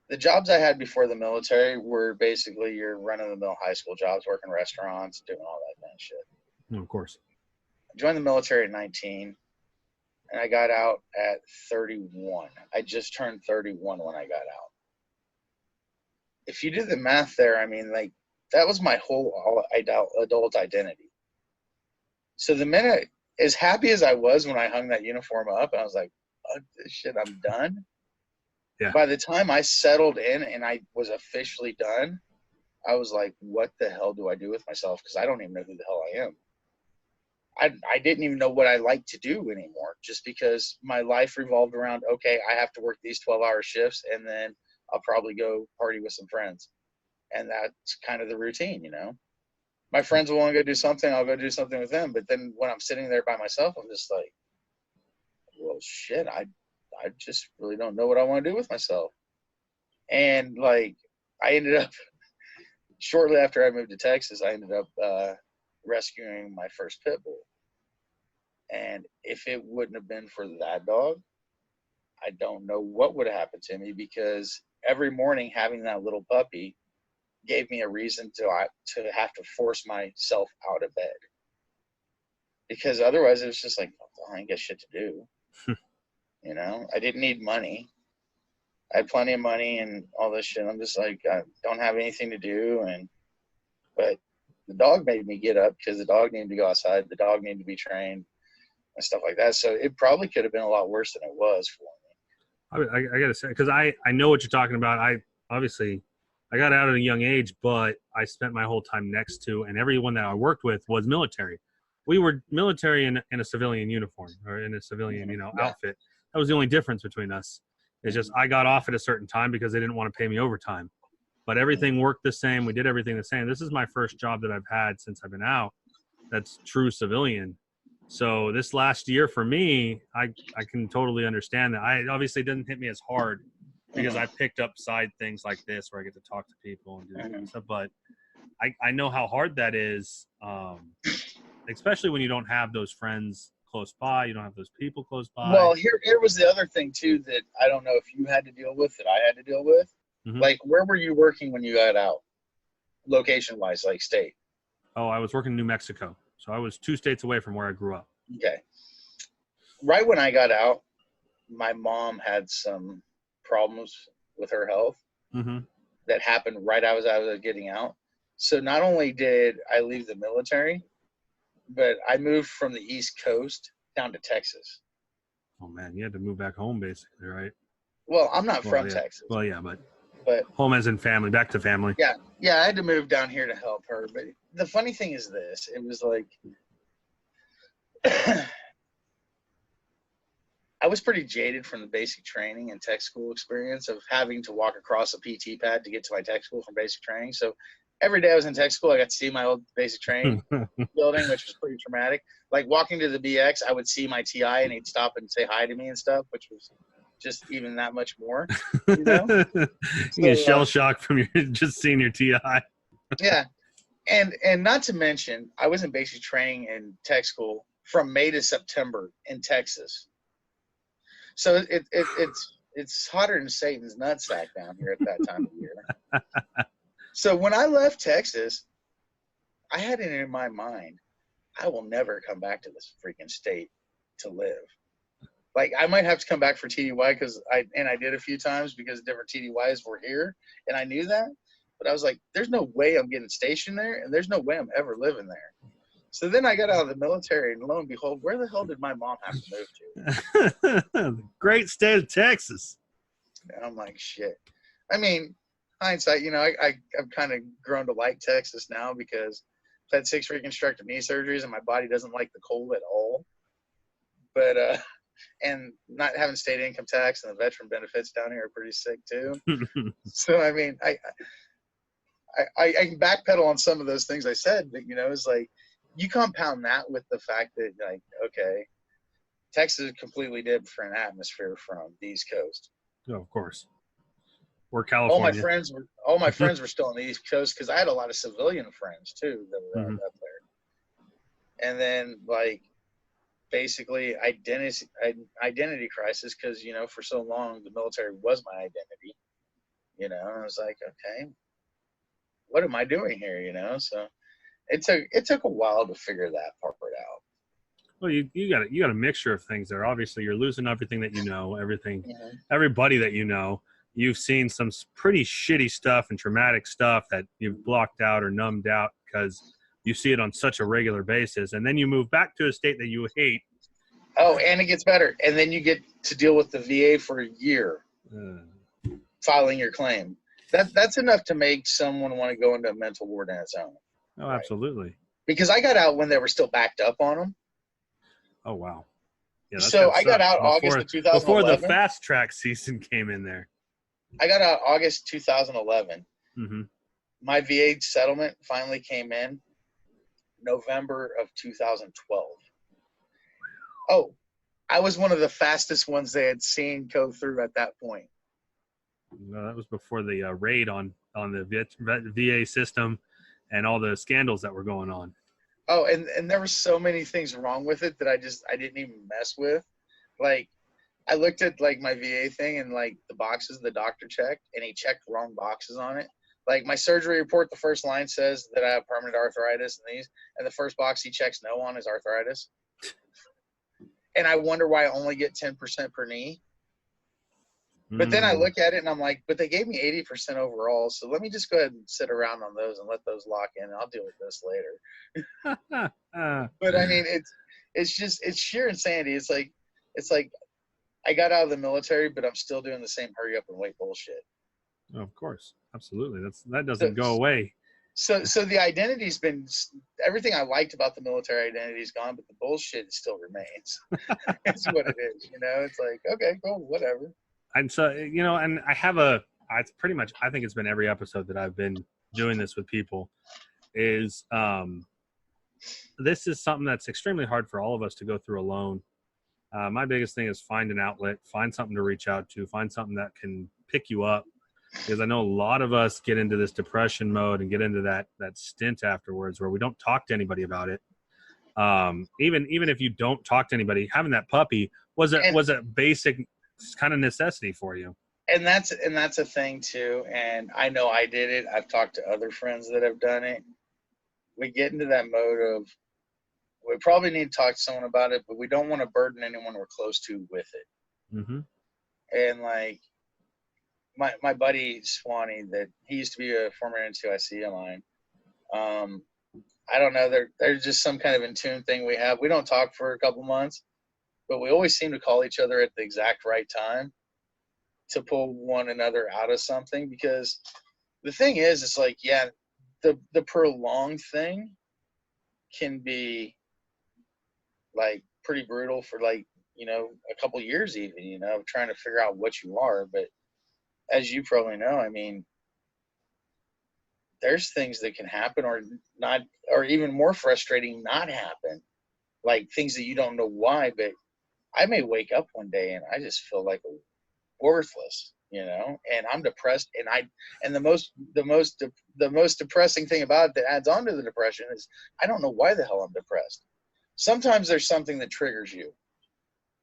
The jobs I had before the military were basically your run-of-the-mill high school jobs, working restaurants, doing all that kind of shit. Of course. I joined the military at 19, and I got out at 31. I just turned 31 when I got out. If you do the math there, I mean, like, that was my whole adult identity. So the minute, as happy as I was when I hung that uniform up, I was like, fuck this shit, I'm done. Yeah. By the time I settled in and I was officially done, I was like, what the hell do I do with myself? Because I don't even know who the hell I am. I didn't even know what I like to do anymore, just because my life revolved around, okay, I have to work these 12-hour shifts, and then I'll probably go party with some friends. And that's kind of the routine, you know. My friends will want to go do something, I'll go do something with them. But then when I'm sitting there by myself, I'm just like, well, shit, I just really don't know what I want to do with myself. And, like, I ended up, shortly after I moved to Texas, I ended up rescuing my first pit bull. And if it wouldn't have been for that dog, I don't know what would have happened to me, because every morning having that little puppy gave me a reason to have to force myself out of bed. Because otherwise it was just like, oh, I ain't got shit to do. You know, I didn't need money. I had plenty of money and all this shit. I'm just like, I don't have anything to do. But the dog made me get up, because the dog needed to go outside. The dog needed to be trained and stuff like that. So it probably could have been a lot worse than it was for me. I got to say, because I know what you're talking about. I got out at a young age, but I spent my whole time next to, and everyone that I worked with was military. We were military in a civilian uniform, or in a civilian, outfit. That was the only difference between us. It's just I got off at a certain time because they didn't want to pay me overtime. But everything worked the same. We did everything the same. This is my first job that I've had since I've been out that's true civilian. So this last year for me, I can totally understand that. I obviously didn't hit me as hard because I picked up side things like this where I get to talk to people and do that stuff. But I know how hard that is, especially when you don't have those friends close by. You don't have those people close by. Well, here was the other thing, too, that I don't know if you had to deal with, that I had to deal with. Mm-hmm. Like, where were you working when you got out, location-wise, like state? Oh, I was working in New Mexico. So I was 2 states away from where I grew up. Okay. Right when I got out, my mom had some problems with her health that happened right as I was getting out. So not only did I leave the military, but I moved from the East Coast down to Texas. Oh, man, you had to move back home, basically, right? Well, I'm not from Texas. Well, yeah, but home as in family, back to family. Yeah, I had to move down here to help her. But the funny thing is this. It was like I was pretty jaded from the basic training and tech school experience of having to walk across a PT pad to get to my tech school from basic training. So every day I was in tech school, I got to see my old basic training building, which was pretty traumatic. Like walking to the BX, I would see my TI and he'd stop and say hi to me and stuff, which was just even that much more, you know? You get shell shock from just seeing your TI. Yeah. And not to mention, I was in basic training in tech school from May to September in Texas. So it's hotter than Satan's nutsack down here at that time of year. So when I left Texas, I had it in my mind, I will never come back to this freaking state to live. Like, I might have to come back for TDY because I did a few times because different TDYs were here, and I knew that. But I was like, there's no way I'm getting stationed there, and there's no way I'm ever living there. So then I got out of the military, and lo and behold, where the hell did my mom have to move to? The great state of Texas. And I'm like, shit. I mean, hindsight, I've kind of grown to like Texas now because I've had 6 reconstructive knee surgeries, and my body doesn't like the cold at all. But and not having state income tax and the veteran benefits down here are pretty sick too. So I mean, I can backpedal on some of those things I said, but it's like you compound that with the fact that, like, okay, Texas is completely different atmosphere from the East Coast. Oh, of course. We're California. All my friends were still on the East Coast because I had a lot of civilian friends too that were up there. And then, like, basically identity crisis because, for so long the military was my identity. I was like, okay, what am I doing here? So it took a while to figure that part out. Well, you got a mixture of things there. Obviously, you're losing everything that everybody that you've seen some pretty shitty stuff and traumatic stuff that you've blocked out or numbed out because you see it on such a regular basis, and then you move back to a state that you hate. Oh, and it gets better, and then you get to deal with the VA for a year, filing your claim. That's enough to make someone want to go into a mental ward on its own. Oh, right? Absolutely. Because I got out when they were still backed up on them. Oh, wow. Yeah, so I got out August of 2011. Before the fast track season came in there. I got out August 2011. Mm-hmm. My VA settlement finally came in November of 2012. Oh, I was one of the fastest ones they had seen go through at that point. No, that was before the raid on the VA system and all the scandals that were going on. Oh, and there were so many things wrong with it that I didn't even mess with. Like, I looked at, like, my VA thing and, like, the boxes the doctor checked, and he checked wrong boxes on it. Like, my surgery report, the first line says that I have permanent arthritis and the first box he checks no on is arthritis. And I wonder why I only get 10% per knee. But then I look at it and I'm like, but they gave me 80% overall, so let me just go ahead and sit around on those and let those lock in. I'll deal with this later. But I mean, it's sheer insanity. It's like I got out of the military, but I'm still doing the same hurry up and wait bullshit. Oh, of course, absolutely. That doesn't go away. So the identity's been everything I liked about the military identity's gone, but the bullshit still remains. It's what it is, It's like, okay, cool, whatever. And so, and it's pretty much, I think it's been every episode that I've been doing this with people is, this is something that's extremely hard for all of us to go through alone. My biggest thing is find an outlet, find something to reach out to, find something that can pick you up. Because I know a lot of us get into this depression mode and get into that stint afterwards where we don't talk to anybody about it. Even if you don't talk to anybody, having that puppy was a basic kind of necessity for you. And that's a thing too. And I know I did it. I've talked to other friends that have done it. We get into that mode of we probably need to talk to someone about it, but we don't want to burden anyone we're close to with it. Mm-hmm. And like my buddy Swanee, that he used to be a former N2IC of mine. I don't know. There's just some kind of in tune thing we have. We don't talk for a couple months, but we always seem to call each other at the exact right time to pull one another out of something. Because the thing is, it's like, yeah, the prolonged thing can be like pretty brutal for like, a couple years even, trying to figure out what you are. But as you probably know, I mean, there's things that can happen or not, or even more frustrating, not happen. Like things that you don't know why, but I may wake up one day and I just feel like worthless, and I'm depressed. And the most depressing thing about it that adds on to the depression is I don't know why the hell I'm depressed. Sometimes there's something that triggers you.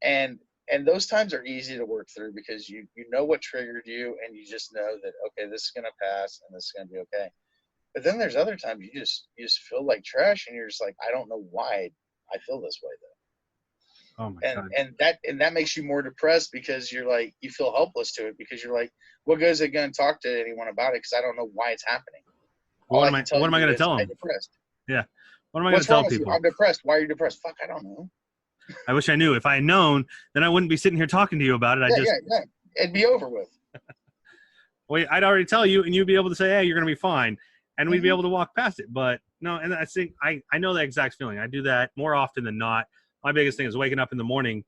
And those times are easy to work through because you know what triggered you and you just know that, okay, this is going to pass and this is going to be okay. But then there's other times you just feel like trash and you're just like, I don't know why I feel this way though. Oh my God. And that makes you more depressed because you're like, you feel helpless to it because you're like, what good is it going to talk to anyone about it? Because I don't know why it's happening. Well, All what I am can I tell going you to is tell I'm them? depressed. Yeah. What am I going to What's tell wrong with you? people? I'm depressed. Why are you depressed? Fuck, I don't know. I wish I knew. If I had known, then I wouldn't be sitting here talking to you about it. Yeah. It'd be over with. Well, I'd already tell you, and you'd be able to say, hey, you're going to be fine. And we'd be Mhm. able to walk past it. But no, and I think I know that exact feeling. I do that more often than not. My biggest thing is waking up in the morning,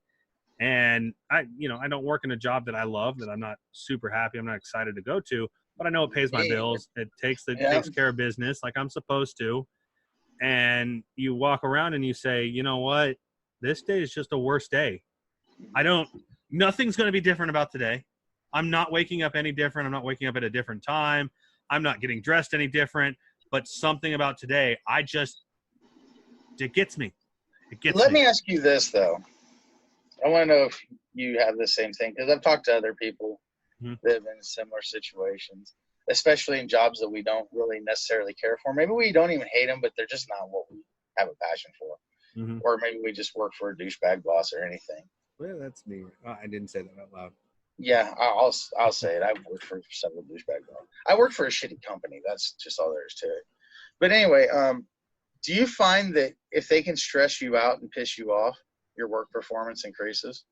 and I don't work in a job that I love, that I'm not super happy, I'm not excited to go to, but I know it pays my Me either. bills. It takes Yeah. care of business like I'm supposed to. And you walk around and you say, you know what? This day is just a worse day. Nothing's going to be different about today. I'm not waking up any different. I'm not waking up at a different time. I'm not getting dressed any different. But something about today, it gets me. It gets Let me. me ask you this, though. I want to know if you have the same thing, because I've talked to other people that have been in similar situations, especially in jobs that we don't really necessarily care for. Maybe we don't even hate them, but they're just not what we have a passion for. Mm-hmm. Or maybe we just work for a douchebag boss or anything. Well, that's me. I didn't say that out loud. Yeah, I'll say it. I've worked for several douchebag bosses. I work for a shitty company. That's just all there is to it. But anyway, do you find that if they can stress you out and piss you off, your work performance increases?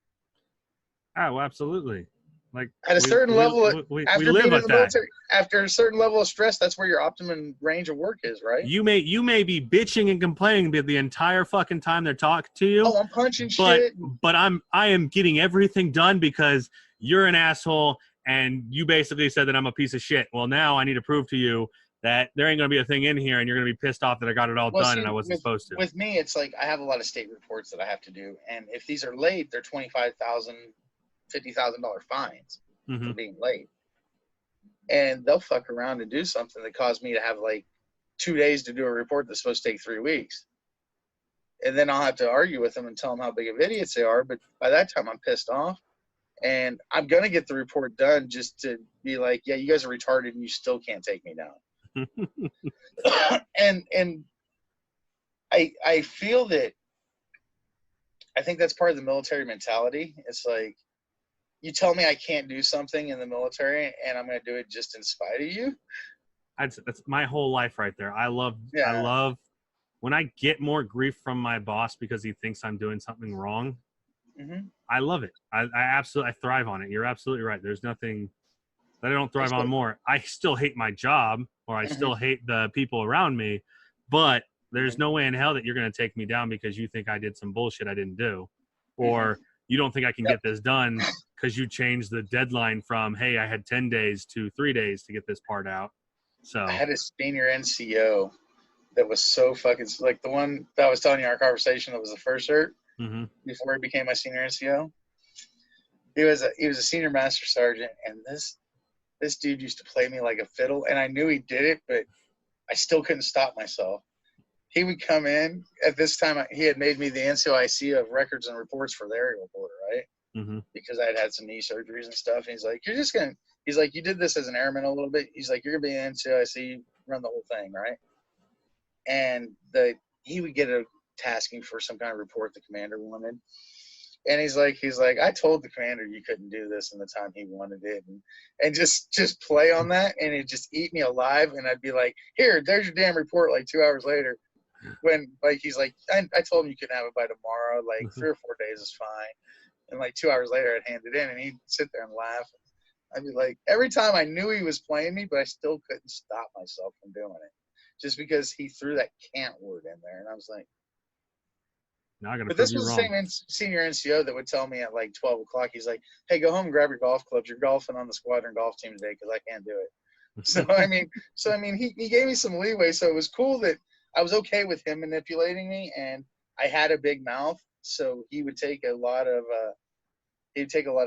Oh, absolutely. Like At a certain level, we after live being in at the that. military, after a certain level of stress, that's where your optimum range of work is, right? You may be bitching and complaining the entire fucking time they're talking to you. Oh, I'm punching but shit. but I am getting everything done because you're an asshole and you basically said that I'm a piece of shit. Well, now I need to prove to you that there ain't gonna be a thing in here, and you're gonna be pissed off that I got it all done See, and I wasn't supposed to. With me, it's like I have a lot of state reports that I have to do, and if these are late, they're $25,000, $50,000 fines for being late. And they'll fuck around and do something that caused me to have like 2 days to do a report that's supposed to take 3 weeks. And then I'll have to argue with them and tell them how big of idiots they are. But by that time, I'm pissed off. And I'm going to get the report done just to be like, yeah, you guys are retarded and you still can't take me down. and I feel that I think that's part of the military mentality. It's like, you tell me I can't do something in the military and I'm going to do it just in spite of you. That's my whole life right there. I love when I get more grief from my boss because he thinks I'm doing something wrong. Mm-hmm. I love it. I absolutely thrive on it. You're absolutely right. There's nothing that I don't thrive on more. I still hate my job, or I still hate the people around me, but there's no way in hell that you're going to take me down because you think I did some bullshit I didn't do, or you don't think I can get this done because you changed the deadline from, hey, I had 10 days to 3 days to get this part out. So I had a senior NCO that was so fucking, like the one that I was telling you in our conversation that was the first cert before he became my senior NCO. He was a senior master sergeant, and this dude used to play me like a fiddle, and I knew he did it, but I still couldn't stop myself. He would come in at this time. He had made me the NCOIC of records and reports for the aerial border, right? Because I had some knee surgeries and stuff. And he's like, he's like, you did this as an airman a little bit. He's like, you're gonna be an NCOIC, run the whole thing, right? And he would get a tasking for some kind of report the commander wanted. And he's like, I told the commander you couldn't do this in the time he wanted it, and just play on that, and it'd just eat me alive. And I'd be like, here, there's your damn report. Like 2 hours later, when like he's like, I told him you could have it by tomorrow. Like 3 or 4 days is fine. And like 2 hours later, I'd hand it in, and he'd sit there and laugh. I'd be like, every time I knew he was playing me, but I still couldn't stop myself from doing it, just because he threw that can't word in there, and I was like. But this was the same senior NCO that would tell me at like 12 o'clock, he's like, hey, go home and grab your golf clubs. You're golfing on the squadron golf team today because I can't do it. So, I mean, he gave me some leeway. So it was cool that I was okay with him manipulating me, and I had a big mouth. So he would take a lot of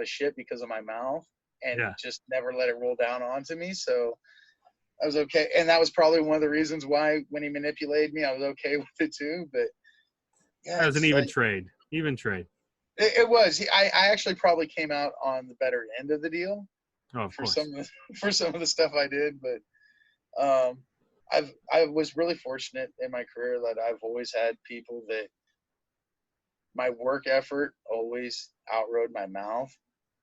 shit because of my mouth and just never let it roll down onto me. So I was okay. And that was probably one of the reasons why when he manipulated me, I was okay with it too. But yeah, that was an even trade. Even trade. It was. I actually probably came out on the better end of the deal. Oh, of course. For some of the stuff I did, but I was really fortunate in my career that I've always had people that my work effort always outrode my mouth.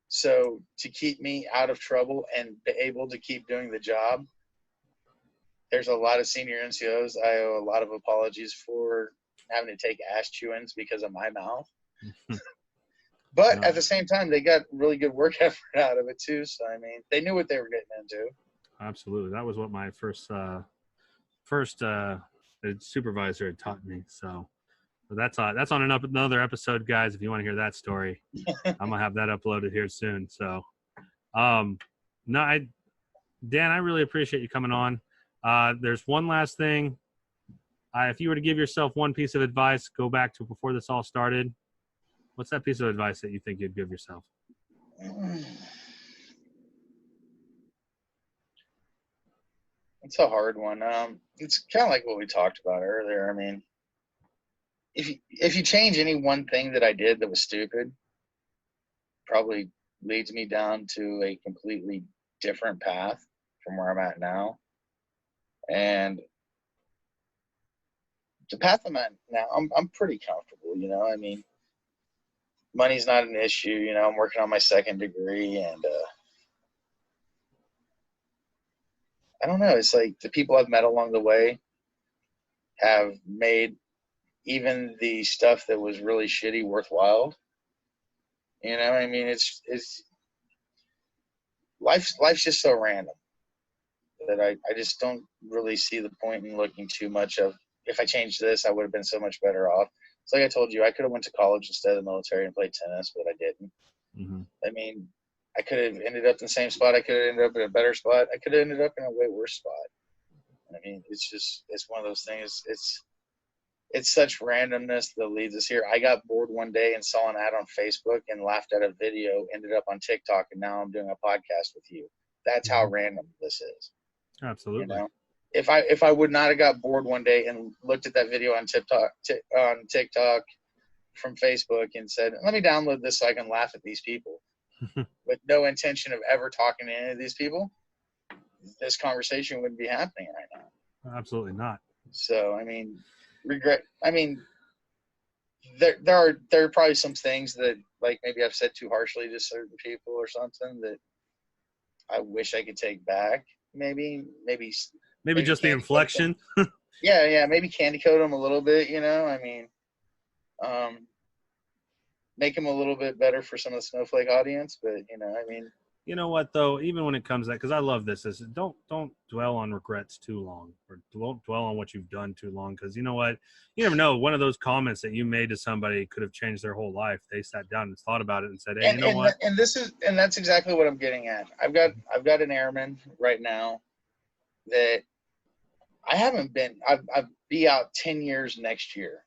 So to keep me out of trouble and be able to keep doing the job, there's a lot of senior NCOs I owe a lot of apologies for having to take ass chewings because of my mouth. But at the same time, they got really good work effort out of it too. So I mean, they knew what they were getting into. Absolutely, that was what my first supervisor had taught me. So that's on another episode, guys. If you want to hear that story, I'm gonna have that uploaded here soon. So, no, Dan, I really appreciate you coming on. There's one last thing. If you were to give yourself one piece of advice, go back to before this all started. What's that piece of advice that you think you'd give yourself? It's a hard one. It's kind of like what we talked about earlier. I mean, if you change any one thing that I did that was stupid, probably leads me down to a completely different path from where I'm at now. And the path I'm at now, I'm pretty comfortable, you know. I mean, money's not an issue, you know. I'm working on my second degree, and I don't know. It's like the people I've met along the way have made even the stuff that was really shitty worthwhile. You know, I mean, it's life's just so random that I just don't really see the point in looking too much of, if I changed this, I would have been so much better off. It's like I told you, I could have went to college instead of the military and played tennis, but I didn't. Mm-hmm. I mean, I could have ended up in the same spot. I could have ended up in a better spot. I could have ended up in a way worse spot. I mean, it's one of those things. It's such randomness that leads us here. I got bored one day and saw an ad on Facebook and laughed at a video, ended up on TikTok, and now I'm doing a podcast with you. That's how random this is. Absolutely. You know? If I would not have got bored one day and looked at that video on TikTok from Facebook and said, let me download this so I can laugh at these people, with no intention of ever talking to any of these people, this conversation wouldn't be happening right now. Absolutely not. So, I mean, there are probably some things that, like, maybe I've said too harshly to certain people or something that I wish I could take back. Maybe just the inflection. Yeah, maybe candy coat them a little bit, you know. I mean, make them a little bit better for some of the snowflake audience, but you know, I mean, you know what though, even when it comes to that, because I love this, is don't dwell on regrets too long, or don't dwell on what you've done too long, because you know what, you never know, one of those comments that you made to somebody could have changed their whole life. They sat down and thought about it and said, hey, you know what, and that's exactly what I'm getting at. I've got an airman right now that I haven't been. I'll be out 10 years next year.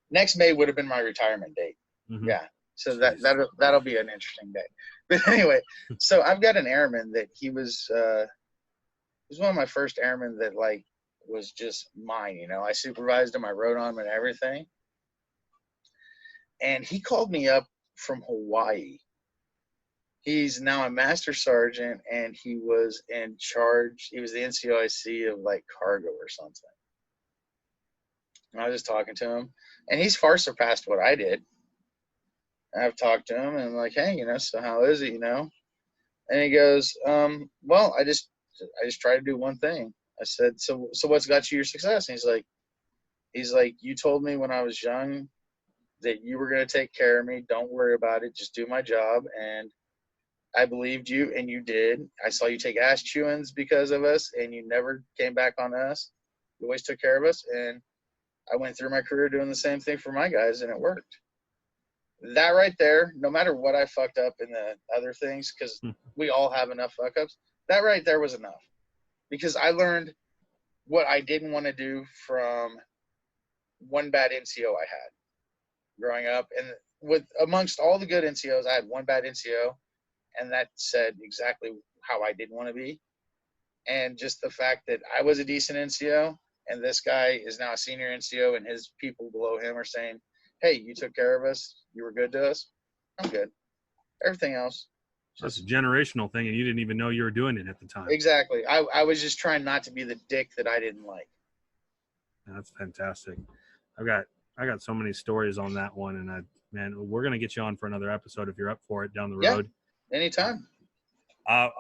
Next May would have been my retirement date. Mm-hmm. Yeah, so that'll be an interesting day. But anyway, so I've got an airman that he was one of my first airmen that, like, was just mine. You know, I supervised him, I rode on him, and everything. And he called me up from Hawaii. He's now a master sergeant, and he was in charge. He was the NCOIC of, like, cargo or something. And I was just talking to him, and he's far surpassed what I did. And I've talked to him, and I'm like, hey, you know, so how is it, you know? And he goes, well, I just try to do one thing. I said, so what's got you your success? And he's like, you told me when I was young that you were going to take care of me. Don't worry about it. Just do my job. And I believed you, and you did. I saw you take ass chewings because of us, and you never came back on us. You always took care of us, and I went through my career doing the same thing for my guys, and it worked. That right there, no matter what I fucked up in the other things, because we all have enough fuck-ups, that right there was enough. Because I learned what I didn't want to do from one bad NCO I had growing up. And amongst all the good NCOs, I had one bad NCO, and that said exactly how I didn't want to be. And just the fact that I was a decent NCO, and this guy is now a senior NCO, and his people below him are saying, hey, you took care of us, you were good to us, I'm good. Everything else, that's a generational thing, and you didn't even know you were doing it at the time. Exactly. I was just trying not to be the dick that I didn't like. That's fantastic. I've got I got so many stories on that one, and man, we're gonna get you on for another episode if you're up for it down the road. Yeah, anytime.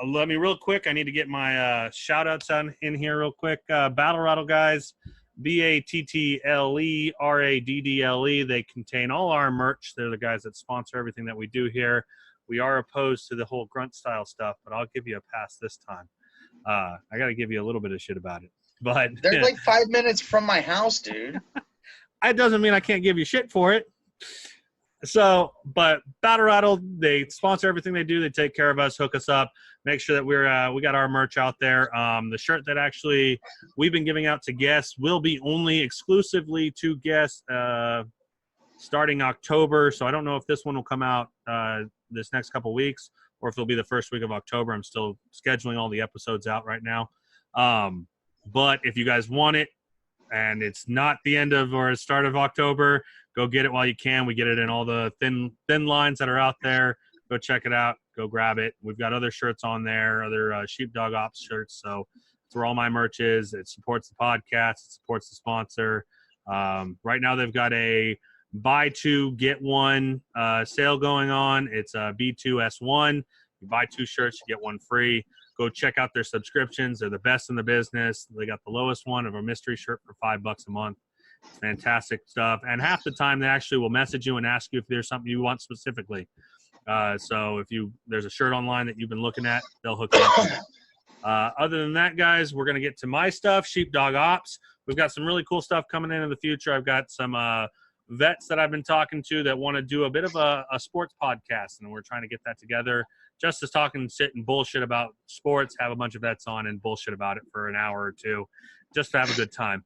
Let me real quick. I need to get my shout outs in here real quick. Battleraddle guys, BATTLERADDLE. They contain all our merch. They're the guys that sponsor everything that we do here. We are opposed to the whole grunt style stuff, but I'll give you a pass this time. I got to give you a little bit of shit about it, but they're like 5 minutes from my house, dude. It doesn't mean I can't give you shit for it. So, but Battleraddle, they sponsor everything they do. They take care of us, hook us up, make sure that we got our merch out there. The shirt that actually we've been giving out to guests will be only exclusively to guests starting October. So I don't know if this one will come out this next couple weeks or if it'll be the first week of October. I'm still scheduling all the episodes out right now. But if you guys want it and it's not the end of or start of October, go get it while you can. We get it in all the thin lines that are out there. Go check it out. Go grab it. We've got other shirts on there, other Sheepdogops shirts. So it's where all my merch is. It supports the podcast. It supports the sponsor. Right now they've got a buy two, get one sale going on. It's a B2S1. You buy 2 shirts, you get 1 free. Go check out their subscriptions. They're the best in the business. They got the lowest one of a mystery shirt for $5 a month. It's fantastic stuff. And half the time they actually will message you and ask you if there's something you want specifically. So if there's a shirt online that you've been looking at, they'll hook you up with it. Other than that, guys, we're going to get to my stuff, Sheepdogops. We've got some really cool stuff coming in the future. I've got some vets that I've been talking to that want to do a bit of a sports podcast, and we're trying to get that together. Just as talking, sit and bullshit about sports, have a bunch of vets on and bullshit about it for an hour or two, just to have a good time.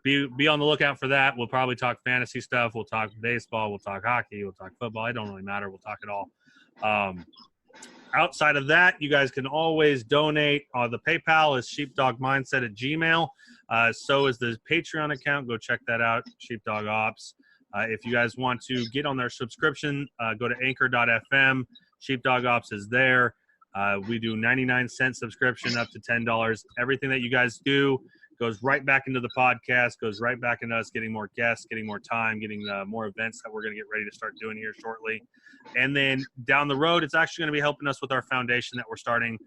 Be on the lookout for that. We'll probably talk fantasy stuff. We'll talk baseball. We'll talk hockey. We'll talk football. It don't really matter. We'll talk it all. Outside of that, you guys can always donate. The PayPal is sheepdogmindset@gmail. So is the Patreon account. Go check that out, Sheepdogops. If you guys want to get on their subscription, go to anchor.fm. Sheepdogops is there. We do 99-cent subscription up to $10. Everything that you guys do goes right back into the podcast, goes right back into us getting more guests, getting more time, getting more events that we're going to get ready to start doing here shortly. And then down the road, it's actually going to be helping us with our foundation that we're starting.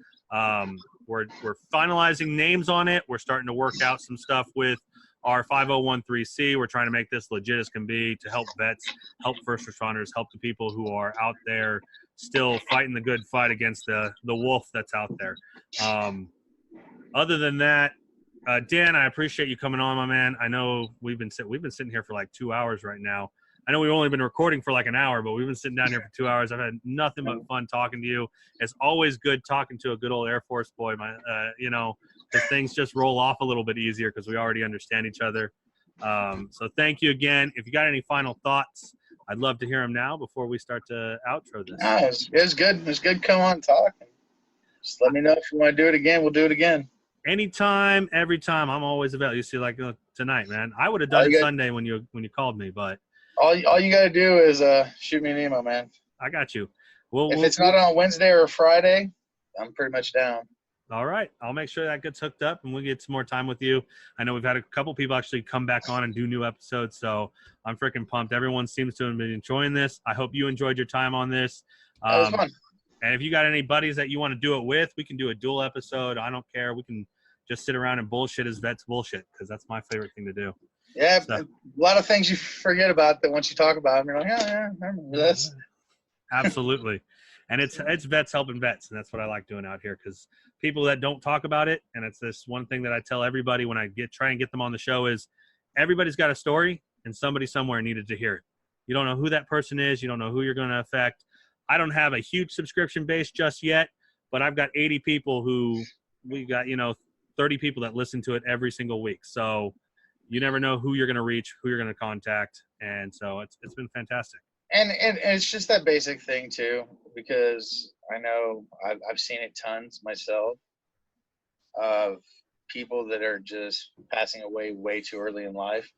We're finalizing names on it. We're starting to work out some stuff with our 5013C. We're trying to make this legit as can be to help vets, help first responders, help the people who are out there still fighting the good fight against the wolf that's out there. Other than that, Dan, I appreciate you coming on, my man. I know we've been sitting here for like 2 hours right now. I know we've only been recording for like an hour, but we've been sitting down here for 2 hours. I've had nothing but fun talking to you. It's always good talking to a good old Air Force boy, because things just roll off a little bit easier because we already understand each other. So thank you again. If you got any final thoughts, I'd love to hear them now before we start to outro this. No, it was good. It was good to come on and talk. Just let me know if you want to do it again. We'll do it again. Anytime, every time. I'm always available. You see, like tonight, man. I would have done it Sunday when you called me, but all you got to do is shoot me an email, man. I got you. If it's not on Wednesday or Friday, I'm pretty much down. All right. I'll make sure that gets hooked up and we'll get some more time with you. I know we've had a couple people actually come back on and do new episodes, so I'm freaking pumped. Everyone seems to have been enjoying this. I hope you enjoyed your time on this. That was fun. And if you got any buddies that you want to do it with, we can do a dual episode. I don't care. We can just sit around and bullshit as vets bullshit, because that's my favorite thing to do. Yeah, so, a lot of things you forget about that once you talk about them, you're like, yeah, I remember this. Absolutely. And it's vets helping vets, and that's what I like doing out here, because people that don't talk about it, and it's this one thing that I tell everybody when I try and get them on the show is everybody's got a story, and somebody somewhere needed to hear it. You don't know who that person is. You don't know who you're going to affect. I don't have a huge subscription base just yet, but I've got 80 people we got 30 people that listen to it every single week. So you never know who you're going to reach, who you're going to contact. And so it's been fantastic. And it's just that basic thing too, because I know I've seen it tons myself of people that are just passing away way too early in life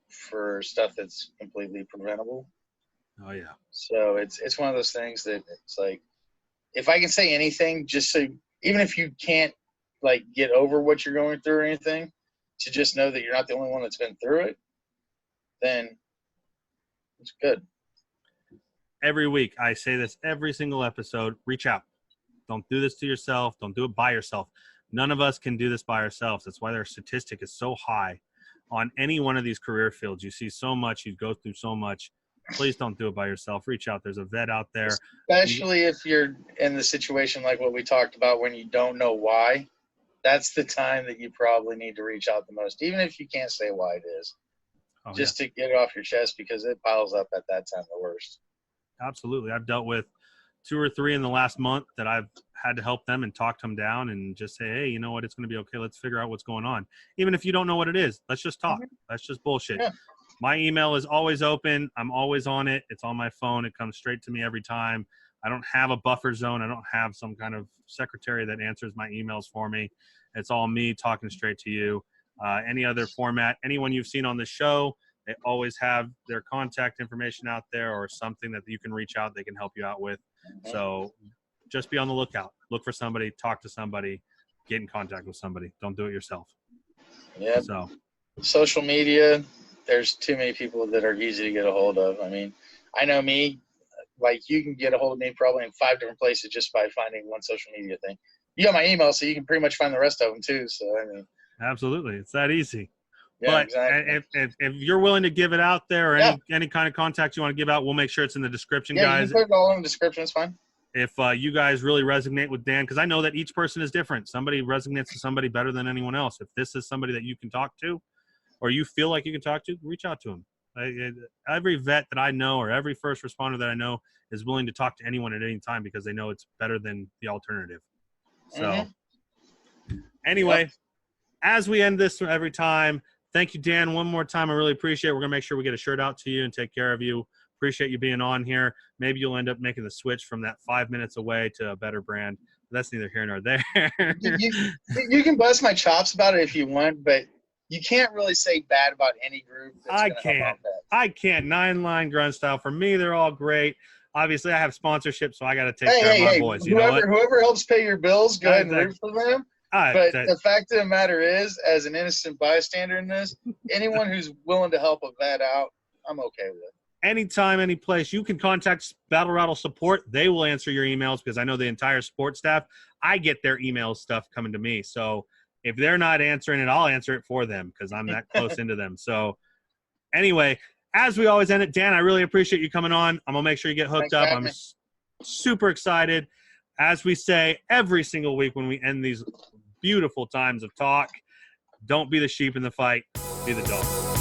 for stuff that's completely preventable. Oh yeah. So it's one of those things that it's like, if I can say anything, just so even if you can't like get over what you're going through or anything, to just know that you're not the only one that's been through it, then it's good. Every week, I say this every single episode, reach out. Don't do this to yourself. Don't do it by yourself. None of us can do this by ourselves. That's why their statistic is so high on any one of these career fields. You see so much, you go through so much. Please don't do it by yourself. Reach out. There's a vet out there. Especially if you're in the situation like what we talked about when you don't know why. That's the time that you probably need to reach out the most, even if you can't say why it is. Just to get it off your chest, because it piles up at that time the worst. Absolutely. I've dealt with 2 or 3 in the last month that I've had to help them and talk them down and just say, hey, you know what? It's going to be okay. Let's figure out what's going on. Even if you don't know what it is, let's just talk. That's just bullshit. Yeah. My email is always open. I'm always on it. It's on my phone. It comes straight to me every time. I don't have a buffer zone. I don't have some kind of secretary that answers my emails for me. It's all me talking straight to you. Any other format, anyone you've seen on the show, they always have their contact information out there or something that you can reach out. They can help you out with. So just be on the lookout. Look for somebody, talk to somebody, get in contact with somebody. Don't do it yourself. Yeah. So social media, there's too many people that are easy to get a hold of. I mean, I know me, like you can get a hold of me probably in 5 different places just by finding one social media thing. You got my email, so you can pretty much find the rest of them too. So, I mean, absolutely. It's that easy. Yeah, but exactly. if you're willing to give it out there or any kind of contact you want to give out, we'll make sure it's in the description, guys. You can put it all in the description. It's fine. If you guys really resonate with Dan, because I know that each person is different. Somebody resonates to somebody better than anyone else. If this is somebody that you can talk to or you feel like you can talk to, reach out to him. Every vet that I know or every first responder that I know is willing to talk to anyone at any time because they know it's better than the alternative. So anyway, as we end this every time, thank you, Dan, one more time. I really appreciate it. We're going to make sure we get a shirt out to you and take care of you. Appreciate you being on here. Maybe you'll end up making the switch from that 5 minutes away to a better brand. That's neither here nor there. you can bust my chops about it if you want, but you can't really say bad about any group. I can't. 9-line grunt style. For me, they're all great. Obviously, I have sponsorship, so I got to take care of my boys. Whoever helps pay your bills, go ahead and root for them. But the fact of the matter is, as an innocent bystander in this, anyone who's willing to help a vet out, I'm okay with it. Anytime, any place, you can contact Battleraddle support. They will answer your emails because I know the entire support staff. I get their email stuff coming to me. So if they're not answering it, I'll answer it for them because I'm that close into them. So anyway, as we always end it, Dan, I really appreciate you coming on. I'm going to make sure you get hooked up. I'm super excited. As we say every single week when we end these beautiful times of talk, don't be the sheep in the fight, be the dog.